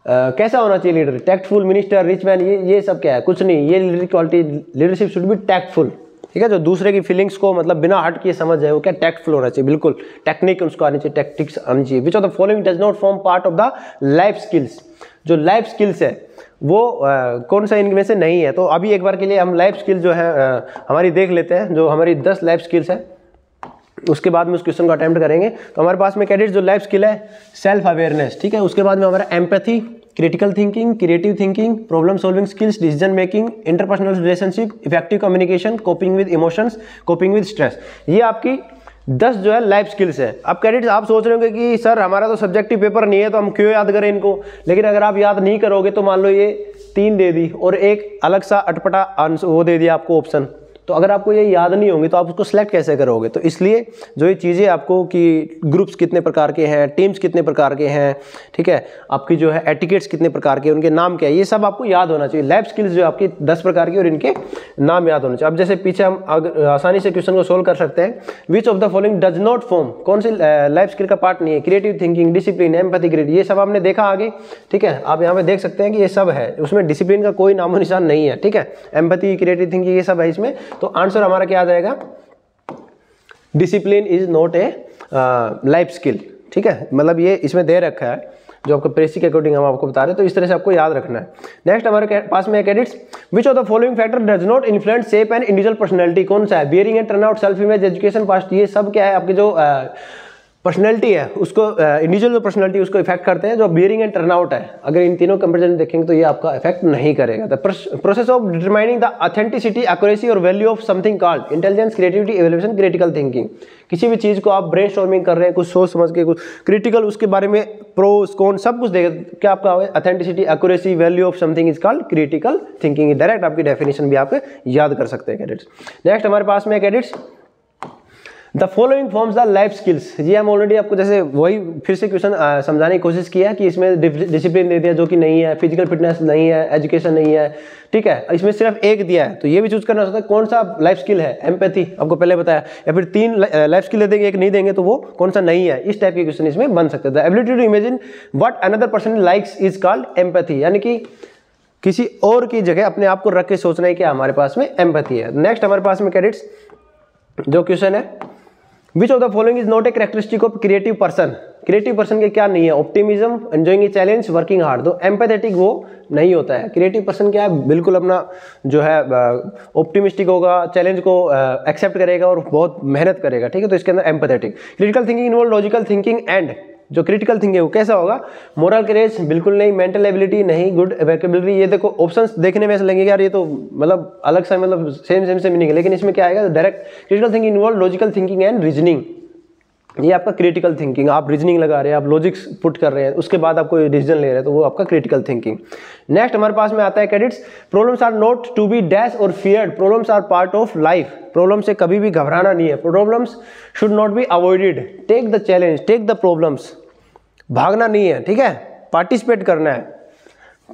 कैसा होना चाहिए leader, tactful, minister, rich man, ये सब क्या है, कुछ नहीं, ये leader quality, leadership should be tactful, ठीक है। जो दूसरे की फीलिंग्स को मतलब बिना हट के समझ जाए, वो क्या टैक्टफुल होना चाहिए, बिल्कुल टेक्निक उसको आनी चाहिए, टैक्टिक्स आनी चाहिए। विच of the following does not form part of the life skills, जो लाइफ स्किल्स है वो कौन सा इनमें से नहीं है। तो अभी एक बार के लिए हम लाइफ स्किल जो है हमारी देख लेते हैं, जो हमारी 10 लाइफ स्किल्स है, उसके बाद में उस क्वेश्चन को अटेम्प्ट करेंगे। तो हमारे पास में कैडेट्स जो लाइफ स्किल है, सेल्फ अवेयरनेस, ठीक है। उसके बाद में हमारा empathy, critical thinking, creative thinking, problem solving skills, decision making, interpersonal relationship, effective communication, coping with emotions, coping with stress, ये आपकी 10 जो है लाइफ स्किल्स है। अब कैडेट्स आप सोच रहे होंगे कि सर हमारा तो सब्जेक्टिव पेपर नहीं है, तो हम क्यों याद करें इनको। लेकिन अगर आप याद नहीं करोगे तो मान लो ये 3 दे दी और एक अलग सा अटपटा आंसर वो दे दिया आपको ऑप्शन, तो अगर आपको ये याद नहीं होंगी तो आप उसको सिलेक्ट कैसे करोगे। तो इसलिए जो ये चीज़ें आपको कि ग्रुप्स कितने प्रकार के हैं, टीम्स कितने प्रकार के हैं, ठीक है, आपकी जो है एटिकेट्स कितने प्रकार के, उनके नाम क्या है, ये सब आपको याद होना चाहिए। लाइफ स्किल्स जो आपकी 10 प्रकार की और इनके नाम याद होने चाहिए। अब जैसे पीछे हम आसानी से क्वेश्चन को सोल्व कर सकते हैं। विच of the following does not form, कौन सी लाइफ स्किल का पार्ट नहीं है, क्रिएटिव थिंकिंग, डिसिप्लिन, एम्पैथी, ये सब आपने देखा आगे, ठीक है। आप यहाँ पे देख सकते हैं कि ये सब है, उसमें डिसिप्लिन का कोई नामो निशान नहीं है, ठीक है। एम्पैथी, क्रिएटिव थिंकिंग, ये सब है इसमें। तो आंसर हमारा आ जाएगा, discipline is not A life skill, ठीक है। मतलब ये इसमें दे रखा है, जो आपको प्रेसी के अकॉर्डिंग हम आपको बता रहे हैं, तो इस तरह से आपको याद रखना है। नेक्स्ट हमारे पास में cadets, which of the following factor does not influence shape and individual personality, कौन सा है, bearing and turnout, self image, education, past, ये सब क्या है आपके जो पर्सनैलिटी है उसको, इंडिविजुअल जो पर्सनैलिटी उसको इफेक्ट करते हैं। जो बियरिंग एंड टर्नआउट है, अगर इन तीनों कंपेरिजन देखेंगे तो ये आपका इफेक्ट नहीं करेगा। The process of determining the authenticity, accuracy और value of something called intelligence, creativity, evaluation, critical thinking. किसी भी चीज़ को आप ब्रेनस्टॉर्मिंग कर रहे हैं, कुछ सोच समझ के, कुछ क्रिटिकल उसके बारे में प्रोस कौन सब कुछ देगा, क्या आपका authenticity, accuracy, value of something is called critical thinking. Direct आपकी डेफिनेशन भी आप याद कर सकते हैं कैडेट्स। नेक्स्ट हमारे पास में cadets, the following forms the life skills, ये हम ऑलरेडी आपको जैसे वही फिर से क्वेश्चन समझाने की कोशिश किया कि इसमें डिसिप्लिन दे दिया जो कि नहीं है, फिजिकल फिटनेस नहीं है, एजुकेशन नहीं है, ठीक है। इसमें सिर्फ एक दिया है, तो ये भी चूज करना होता है कौन सा लाइफ स्किल है। एम्पैथी आपको पहले बताया, या फिर 3 लाइफ स्किल दे देंगे, एक नहीं देंगे, तो वो कौन सा नहीं है। इस टाइप के क्वेश्चन इसमें बन सकते हैं। The ability to imagine what another person likes is called empathy, यानी कि किसी और की जगह अपने आप को रख के सोचना है कि हमारे पास में एम्पैथी है। नेक्स्ट हमारे पास में कैडेट्स जो क्वेश्चन है, which of the following is not a characteristic of creative person, creative person के क्या नहीं है, optimism, enjoying a challenge, working hard. तो एम्पैथेटिक वो नहीं होता है। क्रिएटिव पर्सन क्या है, बिल्कुल अपना जो है ऑप्टिमिस्टिक होगा, चैलेंज को एक्सेप्ट करेगा और बहुत मेहनत करेगा, ठीक है। तो इसके अंदर empathetic. Critical thinking involve logical thinking and, जो क्रिटिकल थिंकिंग है वो कैसा होगा, मोरल करेज बिल्कुल नहीं, मेंटल एबिलिटी नहीं, गुड वोकैबुलरी। ये देखो ऑप्शंस देखने में ऐसा लगेगा यार ये तो मतलब अलग सा, मतलब सेम मीनिंग है, लेकिन इसमें क्या आएगा direct. Critical thinking involve logical thinking and reasoning, ये आपका क्रिटिकल थिंकिंग, आप रीजनिंग लगा रहे हैं, आप लॉजिक्स पुट कर रहे हैं, उसके बाद आप कोई डिसीजन ले रहे हैं, तो वो आपका क्रिटिकल थिंकिंग। नेक्स्ट हमारे पास में आता है cadets, problems are not to be dash और feared, problems are part of life. Problem से कभी भी घबराना नहीं है, problems should not be avoided, take the challenge, take the problems, भागना नहीं है, ठीक है, पार्टिसिपेट करना है,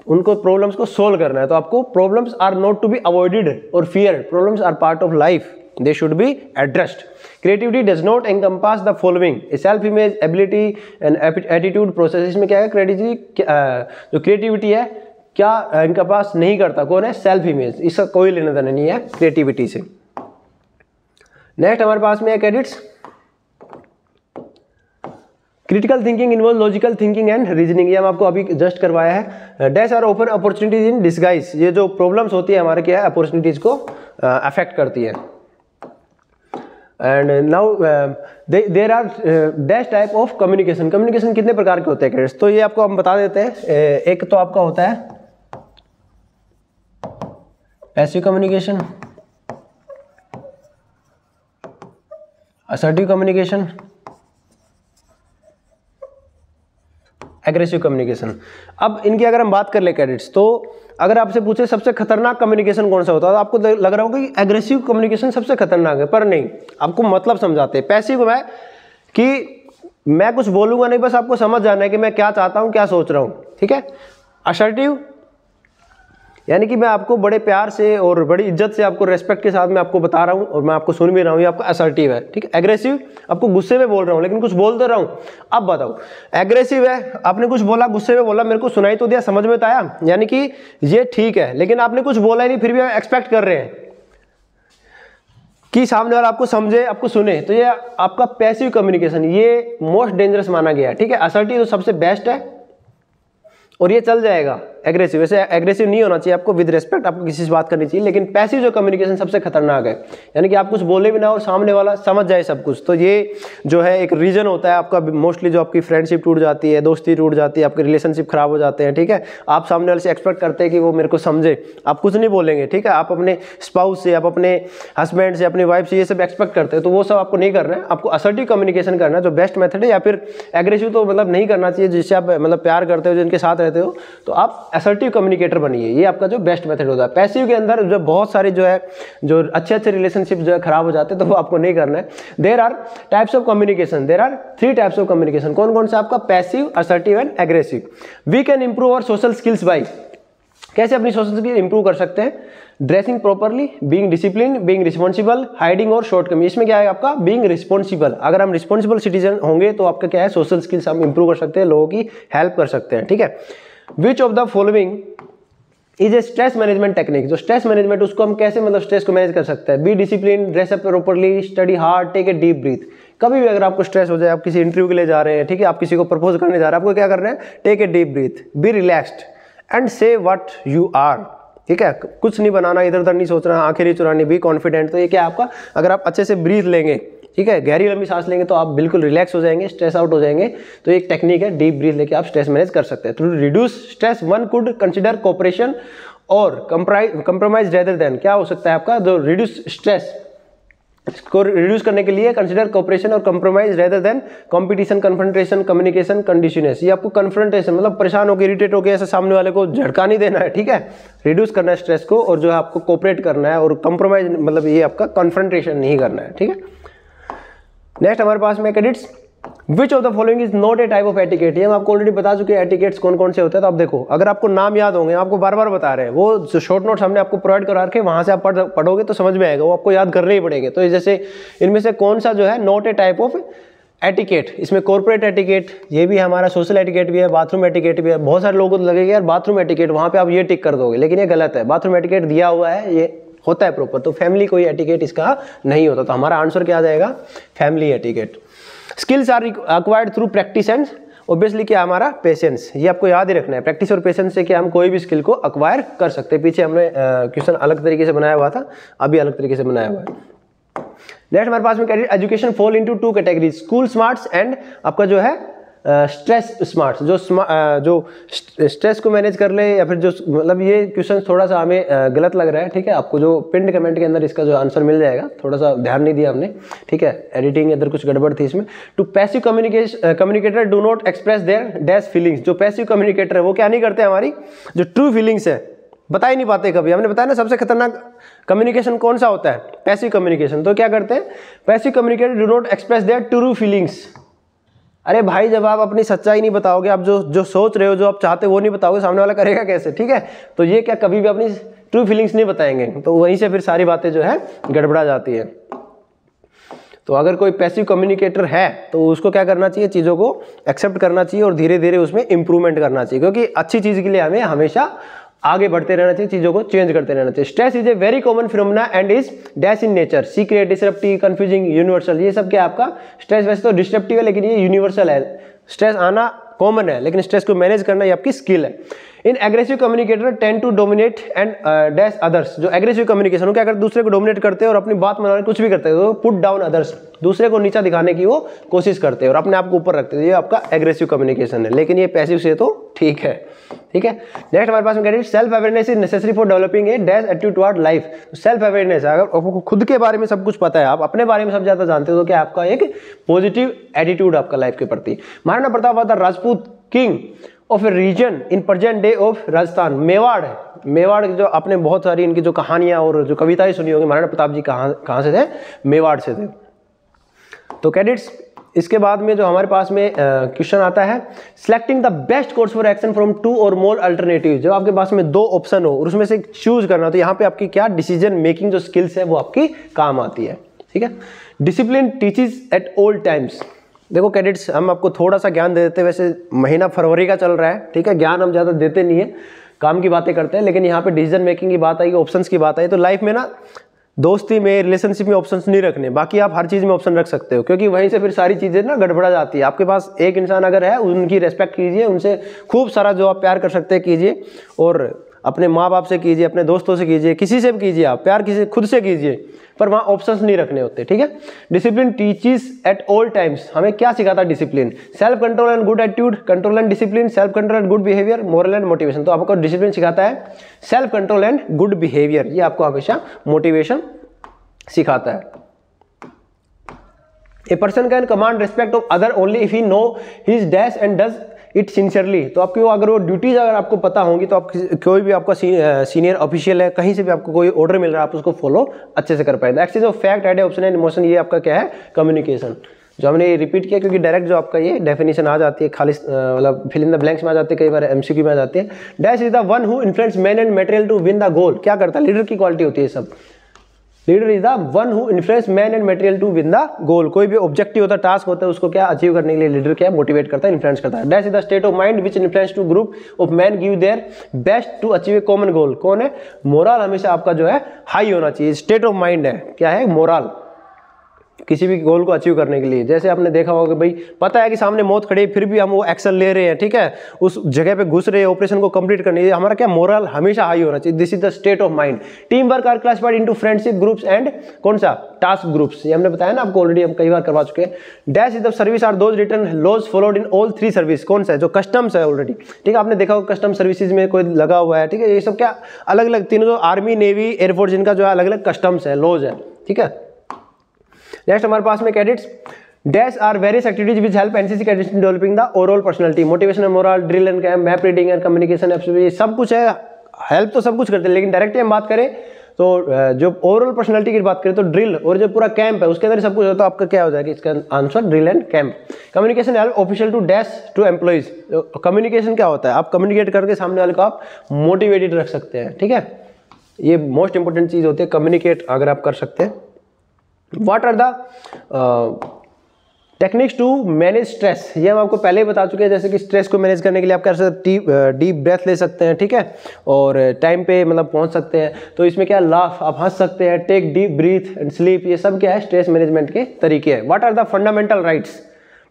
उनको प्रॉब्लम्स को सोल्व करना है। तो आपको problems are not to be avoided और feared, problems are part of life, they should be addressed. Creativity does not encompass the following: self image, ability and attitude process। इसमें क्या है, क्रिएटिविटी जो क्रिएटिविटी है क्या encompass नहीं करता, कौन है, सेल्फ इमेज, इसका कोई लेना देना नहीं है क्रिएटिविटी से। नेक्स्ट हमारे पास में है cadets, critical thinking involve logical thinking and reasoning. ये हम आपको अभी जस्ट करवाया है। Dash are open opportunities in disguise, ये जो प्रॉब्लम्स होती है हमारे क्या है अपॉर्चुनिटीज को अफेक्ट करती है। And now there are dash type of communication, communication कितने प्रकार के होते हैं कैडेट्स, तो ये आपको हम बता देते हैं। एक तो आपका होता है passive communication, assertive communication, aggressive communication. अब इनकी अगर हम बात कर ले कैडेट्स, तो अगर आपसे पूछे सबसे खतरनाक कम्युनिकेशन कौन सा होता है तो आपको लग रहा होगा कि एग्रेसिव कम्युनिकेशन सबसे खतरनाक है, पर नहीं, आपको मतलब समझाते हैं। पैसिव है कि मैं कुछ बोलूंगा नहीं, बस आपको समझ जाना है कि मैं क्या चाहता हूं, क्या सोच रहा हूं, ठीक है। असर्टिव यानी कि मैं आपको बड़े प्यार से और बड़ी इज्जत से आपको रेस्पेक्ट के साथ मैं आपको बता रहा हूं और मैं आपको सुन भी रहा हूं, ये आपका असर्टिव है, ठीक है। एग्रेसिव आपको गुस्से में बोल रहा हूं लेकिन कुछ बोल दे रहा हूं, अब बताओ। एग्रेसिव है, आपने कुछ बोला, गुस्से में बोला, मेरे को सुनाई तो दिया, समझ में तो आया, यानी कि ये ठीक है, लेकिन आपने कुछ बोला ही नहीं, फिर भी एक्सपेक्ट कर रहे हैं कि सामने वाला आपको समझे, आपको सुने, तो ये आपका पैसिव कम्युनिकेशन, ये मोस्ट डेंजरस माना गया है, ठीक है। असर्टिव तो सबसे बेस्ट है और ये चल जाएगा। एग्रेसिव, वैसे एग्रेसिव नहीं होना चाहिए, आपको विद रिस्पेक्ट आपको किसी से बात करनी चाहिए, लेकिन पैसिव जो कम्युनिकेशन सबसे खतरनाक है, यानी कि आप कुछ बोले भी ना और सामने वाला समझ जाए सब कुछ। तो ये जो है एक रीजन होता है आपका मोस्टली, जो आपकी फ्रेंडशिप टूट जाती है, दोस्ती टूट जाती है, आपके रिलेशनशिप खराब हो जाते हैं, ठीक है। आप सामने वाले से एक्सपेक्ट करते हैं कि वो मेरे को समझे, आप कुछ नहीं बोलेंगे, ठीक है। आप अपने स्पाउस से, आप अपने हस्बैंड से, अपनी वाइफ से ये सब एक्सपेक्ट करते हैं, तो वो सब आपको नहीं करना है। आपको असर्टिव कम्युनिकेशन करना है, जो बेस्ट मेथड है, या फिर एग्रेसिव तो मतलब नहीं करना चाहिए, जिससे आप मतलब प्यार करते हो, जिनके साथ रहते हो, तो आप असर्टिव कम्युनिकेटर बनिए, ये आपका जो बेस्ट मेथड होता है। पैसिव के अंदर जो बहुत सारे जो है जो अच्छे रिलेशनशिप जो है खराब हो जाते हैं, तो वो आपको नहीं करना है। There are types of communication, there are 3 types of communication. कौन कौन सा आपका? Passive, assertive and aggressive. We can improve our social skills by, कैसे अपनी सोशल स्किल इंप्रूव कर सकते हैं? Dressing properly, being discipline, being responsible, hiding और शॉर्टकमी। इसमें क्या है आपका? Being responsible. अगर हम रिस्पॉन्सिबल सिटीजन होंगे तो आपका क्या है? सोशल स्किल्स हम इंप्रूव कर सकते हैं, लोगों की हेल्प कर सकते हैं, ठीक है। Which of the following is a stress management technique. जो स्ट्रेस मैनेजमेंट, उसको हम कैसे मतलब स्ट्रेस को मैनेज कर सकते हैं? Be discipline, dress up properly, study hard, take a deep breath. कभी भी अगर आपको स्ट्रेस हो जाए, आप किसी इंटरव्यू के लिए जा रहे हैं, ठीक है, आप किसी को प्रपोज करने जा रहे हैं, आपको क्या करना है? Take a deep breath, be relaxed and say what you are, ठीक है। कुछ नहीं बनाना, इधर उधर नहीं सोचना, आंखें नहीं चुरानी, बी कॉन्फिडेंट। तो ये क्या आपका, अगर आप अच्छे से ब्रीथ लेंगे, ठीक है, गहरी लंबी सांस लेंगे, तो आप बिल्कुल रिलैक्स हो जाएंगे, स्ट्रेस आउट हो जाएंगे। तो एक टेक्निक है, डीप ब्रीथ लेके आप स्ट्रेस मैनेज कर सकते हैं। To reduce stress one could consider cooperation और कंप्रोमाइज रेदर देन। क्या हो सकता है आपका जो रिड्यूस स्ट्रेस को रिड्यूस करने के लिए? कंसिडर कोऑपरेशन और compromise rather than competition, confrontation, communication, conditionness. ये आपको कन्फ्रंटेशन मतलब परेशान होकर, इरिटेट होकर ऐसे सामने वाले को झटका नहीं देना है, ठीक है, रिड्यूस करना है स्ट्रेस को, और जो है आपको कोऑपरेट करना है, और कंप्रोमाइज मतलब ये आपका कन्फ्रंटेशन नहीं करना है, ठीक है। नेक्स्ट हमारे पास में cadets, which of the following is not A type of etiquette. ये हम आपको ऑलरेडी बता चुके हैं एटिकेट्स कौन कौन से होते हैं। तो आप देखो, अगर आपको नाम याद होंगे, आपको बार बार बता रहे हैं, वो जो शॉर्ट नोट्स हमने आपको प्रोवाइड करा रखे, वहां से आप पढ़ोगे तो समझ में आएगा, वो आपको याद करने ही पड़ेंगे। तो जैसे इनमें से कौन सा जो है not a type of etiquette? इसमें कॉर्पोरेट एटिकेट, ये भी हमारा सोशल एटिकेट भी है, बाथरूम एटिकेट भी है। बहुत सारे लोगों को लगेगा यार बाथरूम एटिकेट, वहां पे आप ये टिक कर दोगे, लेकिन ये गलत है। बाथरूम एटिकेट दिया हुआ है, ये होता है प्रॉपर, तो फैमिली कोई एटिकेट इसका नहीं होता। तो हमारा आंसर क्या आ जाएगा? Family etiquette. Skills are acquired through practice and obviously क्या हमारा? पेशेंस। ये आपको याद ही रखना है, प्रैक्टिस और पेशेंस से कि हम कोई भी स्किल को एक्वायर कर सकते हैं। पीछे हमने क्वेश्चन अलग तरीके से बनाया हुआ था, अभी अलग तरीके से बनाया हुआ है। नेक्स्ट हमारे पास में क्या है? Education fall into 2 categories, school smarts and आपका जो है स्ट्रेस स्मार्ट्स। जो स्ट्रेस को मैनेज कर ले, या फिर जो मतलब ये क्वेश्चन थोड़ा सा हमें गलत लग रहा है, ठीक है। आपको जो पिंड कमेंट के अंदर इसका जो आंसर मिल जाएगा, थोड़ा सा ध्यान नहीं दिया हमने, ठीक है, एडिटिंग अंदर कुछ गड़बड़ थी इसमें। To passive communicator do not express their dash feelings. जो पैसिव कम्युनिकेटर है वो क्या नहीं करते? हमारी जो ट्रू फीलिंग्स है बता ही नहीं पाते कभी। हमने बताया ना सबसे खतरनाक कम्युनिकेशन कौन सा होता है? Passive communication. तो क्या करते हैं? Passive communicator do not express there true feelings. अरे भाई, जब आप अपनी सच्चाई नहीं बताओगे, आप जो सोच रहे हो, जो आप चाहते हो वो नहीं बताओगे, सामने वाला करेगा कैसे, ठीक है। तो ये क्या कभी भी अपनी ट्रू फीलिंग्स नहीं बताएंगे, तो वहीं से फिर सारी बातें जो है गड़बड़ा जाती है। तो अगर कोई पैसिव कम्युनिकेटर है तो उसको क्या करना चाहिए? चीज़ों को एक्सेप्ट करना चाहिए और धीरे धीरे उसमें इंप्रूवमेंट करना चाहिए, क्योंकि अच्छी चीज़ के लिए हमें हमेशा आगे बढ़ते रहना चाहिए, चीजों को चेंज करते रहना चाहिए। Stress is a very common phenomena and is dash in nature, secret, disruptive, confusing, universal. ये सब क्या है आपका स्ट्रेस, वैसे तो डिसरप्टिव है लेकिन ये यूनिवर्सल है। स्ट्रेस आना कॉमन है लेकिन स्ट्रेस को मैनेज करना ये आपकी स्किल है। An aggressive communicator tend to dominate and dash others. जो एग्रेसिव कम्युनिकेशन वो क्या करते हैं, दूसरे को डोमिनेट करते हैं और अपनी बात मनाने कुछ भी करते हैं, तो पुट डाउन अदर्स, दूसरे को नीचा दिखाने की वो कोशिश करते हैं और अपने आप को ऊपर रखते हैं। ये आपका एग्रेसिव कम्युनिकेशन है, लेकिन ये पैसिव से तो ठीक है। ठीक है, नेक्स्ट हमारे पास में self awareness is necessary for developing a dash attitude toward life. Self awareness, अगर आपको खुद के बारे में सब कुछ पता है, आप अपने बारे में सब ज्यादा जानते हो, तो क्या आपका एक पॉजिटिव एटीट्यूड आपका लाइफ के प्रति। Maharana Pratap was the Rajput king of a region in present day of Rajasthan. Mewar है, मेवाड़ जो आपने बहुत सारी इनकी जो कहानियां और जो कविताएं सुनी होगी, महाराणा प्रताप जी कहाँ से थे, मेवाड़ से थे। तो कैडेट्स इसके बाद में जो हमारे पास में क्वेश्चन आता है, selecting the best course for action from 2 और मोर अल्टरनेटिव। जब आपके पास में 2 ऑप्शन हो और उसमें से चूज करना, तो यहाँ पे आपकी क्या डिसीजन मेकिंग जो स्किल्स है वो आपकी काम आती है। ठीक है, discipline teaches at all times. देखो कैडेट्स, हम आपको थोड़ा सा ज्ञान दे देते हैं, वैसे महीना फरवरी का चल रहा है, ठीक है, ज्ञान हम ज़्यादा देते नहीं है, काम की बातें करते हैं, लेकिन यहाँ पे डिसीजन मेकिंग की बात आई, ऑप्शंस की बात आई, तो लाइफ में ना दोस्ती में, रिलेशनशिप में ऑप्शंस नहीं रखने, बाकी आप हर चीज़ में ऑप्शन रख सकते हो, क्योंकि वहीं से फिर सारी चीज़ें ना गड़बड़ा जाती है। आपके पास एक इंसान अगर है, उनकी रेस्पेक्ट कीजिए, उनसे खूब सारा जो आप प्यार कर सकते हैं कीजिए, और अपने माँ बाप से कीजिए, अपने दोस्तों से कीजिए, किसी से भी कीजिए, आप प्यार किसी खुद से कीजिए, पर वहाँ ऑप्शंस नहीं रखने होते। ठीक है, discipline teaches at all times. हमें क्या सिखाता है discipline? Self control and good attitude, control and discipline, self control and good behaviour, moral and motivation. तो आपको डिसिप्लिन सिखाता है, self control and good behaviour, ये आपको हमेशा मोटिवेशन सिखाता है। A person can command respect of other only if he know his dash and does it sincerely. तो आपकी अगर वो ड्यूटीज अगर आपको पता होंगी, तो आप कोई भी आपका सीनियर ऑफिशियल है, कहीं से भी आपको कोई ऑर्डर मिल रहा है, आप उसको फॉलो अच्छे से कर पाएंगे। Exchange of fact, idea, option and emotion, ये आपका क्या है, कम्युनिकेशन। जो हमने रिपीट किया क्योंकि डायरेक्ट जो आपका ये डेफिनेशन आ जाती है, खाली मतलब फिल इन द ब्लैंक्स में आ जाती है, कई बार एमसीक्यू में आ जाती है। Dash is the one who influence man and material to win the goal. क्या करता है? लीडर की क्वालिटी होती है सब। Leader is the one who influence man and material to win the goal. कोई भी ऑब्जेक्टिव होता है, टास्क होता है, उसको क्या अचीव करने के लिए लीडर क्या मोटिवेट करता है, इन्फ्लुएंस करता है। Dash is the state of mind which influence to group of man give their best to achieve a common goal. कौन है? मोरल हमेशा आपका जो है हाई होना चाहिए। स्टेट ऑफ माइंड है, क्या है? मोरल, किसी भी गोल को अचीव करने के लिए। जैसे आपने देखा होगा भाई, पता है कि सामने मौत खड़ी है, फिर भी हम वो एक्शन ले रहे हैं, ठीक है, उस जगह पे घुस रहे हैं, ऑपरेशन को कंप्लीट करने, हमारा क्या मोरल हमेशा हाई होना चाहिए। This is the state of mind. Team work are classified into friendship groups and कौन सा? Task groups. ये हमने बताया ना आपको, ऑलरेडी हम कई बार करवा चुके हैं। Dash is the service are those written laws followed in all 3 service. कौन सा है? जो कस्टम्स है ऑलरेडी, ठीक है, आपने देखा होगा कस्टम सर्विसेज में कोई लगा हुआ है, ठीक है, ये सब क्या अलग अलग तीनों, जो आर्मी, नेवी, एयरफोर्स, इनका जो है अलग अलग कस्टम्स है, लॉज है। ठीक है, नेक्स्ट हमारे पास में cadets, dash are various activities which help NCC cadets in developing the overall personality. Motivation, moral, drill and camp, map reading and communication, ये सब कुछ है, हेल्प तो सब कुछ करते हैं, लेकिन डायरेक्टली हम बात करें तो जो ओवरऑल पर्सनालिटी की बात करें तो ड्रिल और जो पूरा कैंप है उसके अंदर सब कुछ होता है। तो आपका क्या हो जाएगा इसका answer? Drill and camp. Communication help official to dash to employees. Communication क्या होता है? आप कम्युनिकेट करके सामने वाले को आप मोटिवेटेड रख सकते हैं। ठीक है, ये मोस्ट इंपॉर्टेंट चीज होती है, कम्युनिकेट अगर आप कर सकते हैं। What are the techniques to manage stress? ये हम आपको पहले ही बता चुके हैं, जैसे कि स्ट्रेस को मैनेज करने के लिए आप कैसे डीप ब्रेथ ले सकते हैं, ठीक है, और टाइम पे मतलब पहुंच सकते हैं। तो इसमें क्या, लाफ, आप हंस सकते हैं, take deep breath and sleep, ये सब क्या है स्ट्रेस मैनेजमेंट के तरीके हैं। What are the fundamental rights?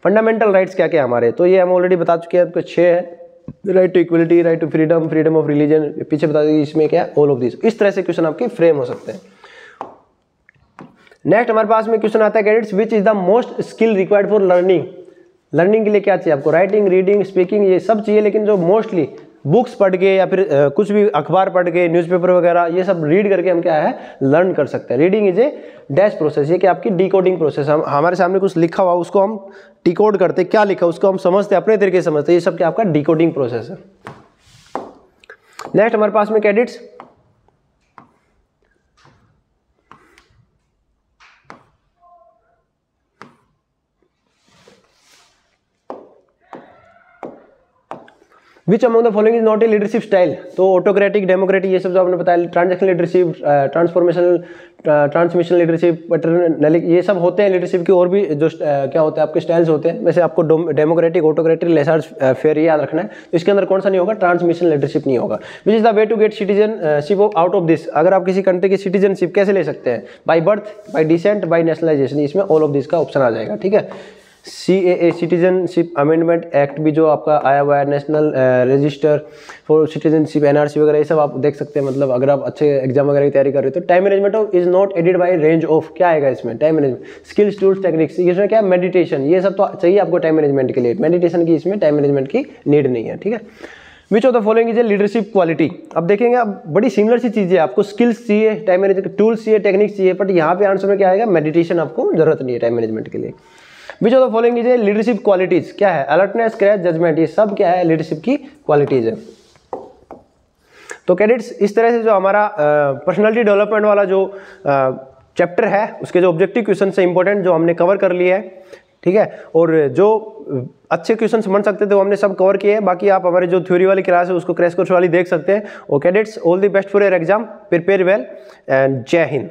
Fundamental rights क्या क्या हमारे? तो ये हम ऑलरेडी बता चुके हैं, आपको 6 है। Right to equality, right to freedom, freedom of religion, पीछे बता दीजिए इसमें क्या, ऑल ऑफ दिस। इस तरह से क्वेश्चन आपके फ्रेम हो सकते हैं। नेक्स्ट हमारे पास में क्वेश्चन आता है cadets, which is the most skill required for learning? Learning के लिए क्या चाहिए आपको? राइटिंग, रीडिंग, स्पीकिंग, ये सब चाहिए, लेकिन जो मोस्टली बुक्स पढ़ के या फिर कुछ भी अखबार पढ़ के, न्यूज़पेपर वगैरह, ये सब रीड करके हम क्या है लर्न कर सकते हैं। Reading is a dash process, ये कि आपकी डिकोडिंग प्रोसेस। हम हमारे सामने कुछ लिखा हुआ उसको हम डिकोड करते, क्या लिखा उसको हम समझते, अपने तरीके से समझते, ये सब क्या आपका डिकोडिंग प्रोसेस है। नेक्स्ट हमारे पास में cadets, which among the following is not a leadership style. तो ऑटोक्रेटिक, डेमोक्रेटिक, ये सब जो आपने बताया, transactional leadership, transformational, transmission leadership, paternalistic, ये सब होते हैं लीडरशिप के और भी जो क्या होते हैं आपके स्टाइल्स होते हैं। वैसे आपको डेमोक्रेटिक, ऑटोक्रेटिक, लेसर्स फेयर याद रखना है। तो इसके अंदर कौन सा नहीं होगा, ट्रांसमिशन लीडरशिप नहीं होगा। Which is the way to get citizenship out of this. अगर आप किसी कंट्री की सिटीजनशिप कैसे ले सकते हैं, by birth, by descent, by nationalisation, इसमें ऑल ऑफ दिस का ऑप्शन आ जाएगा। ठीक है, CAA सिटीजनशिप अमेंडमेंट एक्ट भी जो आपका आया हुआ है, national register for citizenship, NRC वगैरह, ये सब आप देख सकते हैं। मतलब अगर आप अच्छे एग्जाम वगैरह की तैयारी कर रहे हो तो time management is not aided by range of, क्या आएगा इसमें, time management, skills, tools, techniques, इसमें क्या, मेडिटेशन, ये सब तो चाहिए आपको टाइम मैनेजमेंट के लिए। मेडिटेशन की इसमें टाइम मैनेजमेंट की नीड नहीं है। ठीक है, which of the following is a leadership quality. अब देखेंगे, अब बड़ी सिमिलर सी चीज़ें, आपको स्किल्स चाहिए, टाइम मैनेजमेंट, टूल्स चाहिए, टेक्निक्स चाहिए, बट यहाँ पे आंसर में क्या आएगा, मेडिटेशन आपको जरूरत नहीं है टाइम मैनेजमेंट के लिए। विच of the following is a leadership qualities, क्या है, अलर्टनेस, करेज, जजमेंट, ये सब क्या है, लीडरशिप की क्वालिटीज है। तो कैडेट्स, इस तरह से जो हमारा पर्सनालिटी डेवलपमेंट वाला जो चैप्टर है, उसके जो ऑब्जेक्टिव क्वेश्चन से इंपॉर्टेंट जो हमने कवर कर लिए है। ठीक है, और जो अच्छे क्वेश्चंस बन सकते थे वो हमने सब कवर किए हैं। बाकी आप हमारे जो थ्योरी वाली क्लास है उसको क्रैश कोर्स वाली देख सकते हैं। और cadets, all the best for your exam, prepare well and जय हिंद।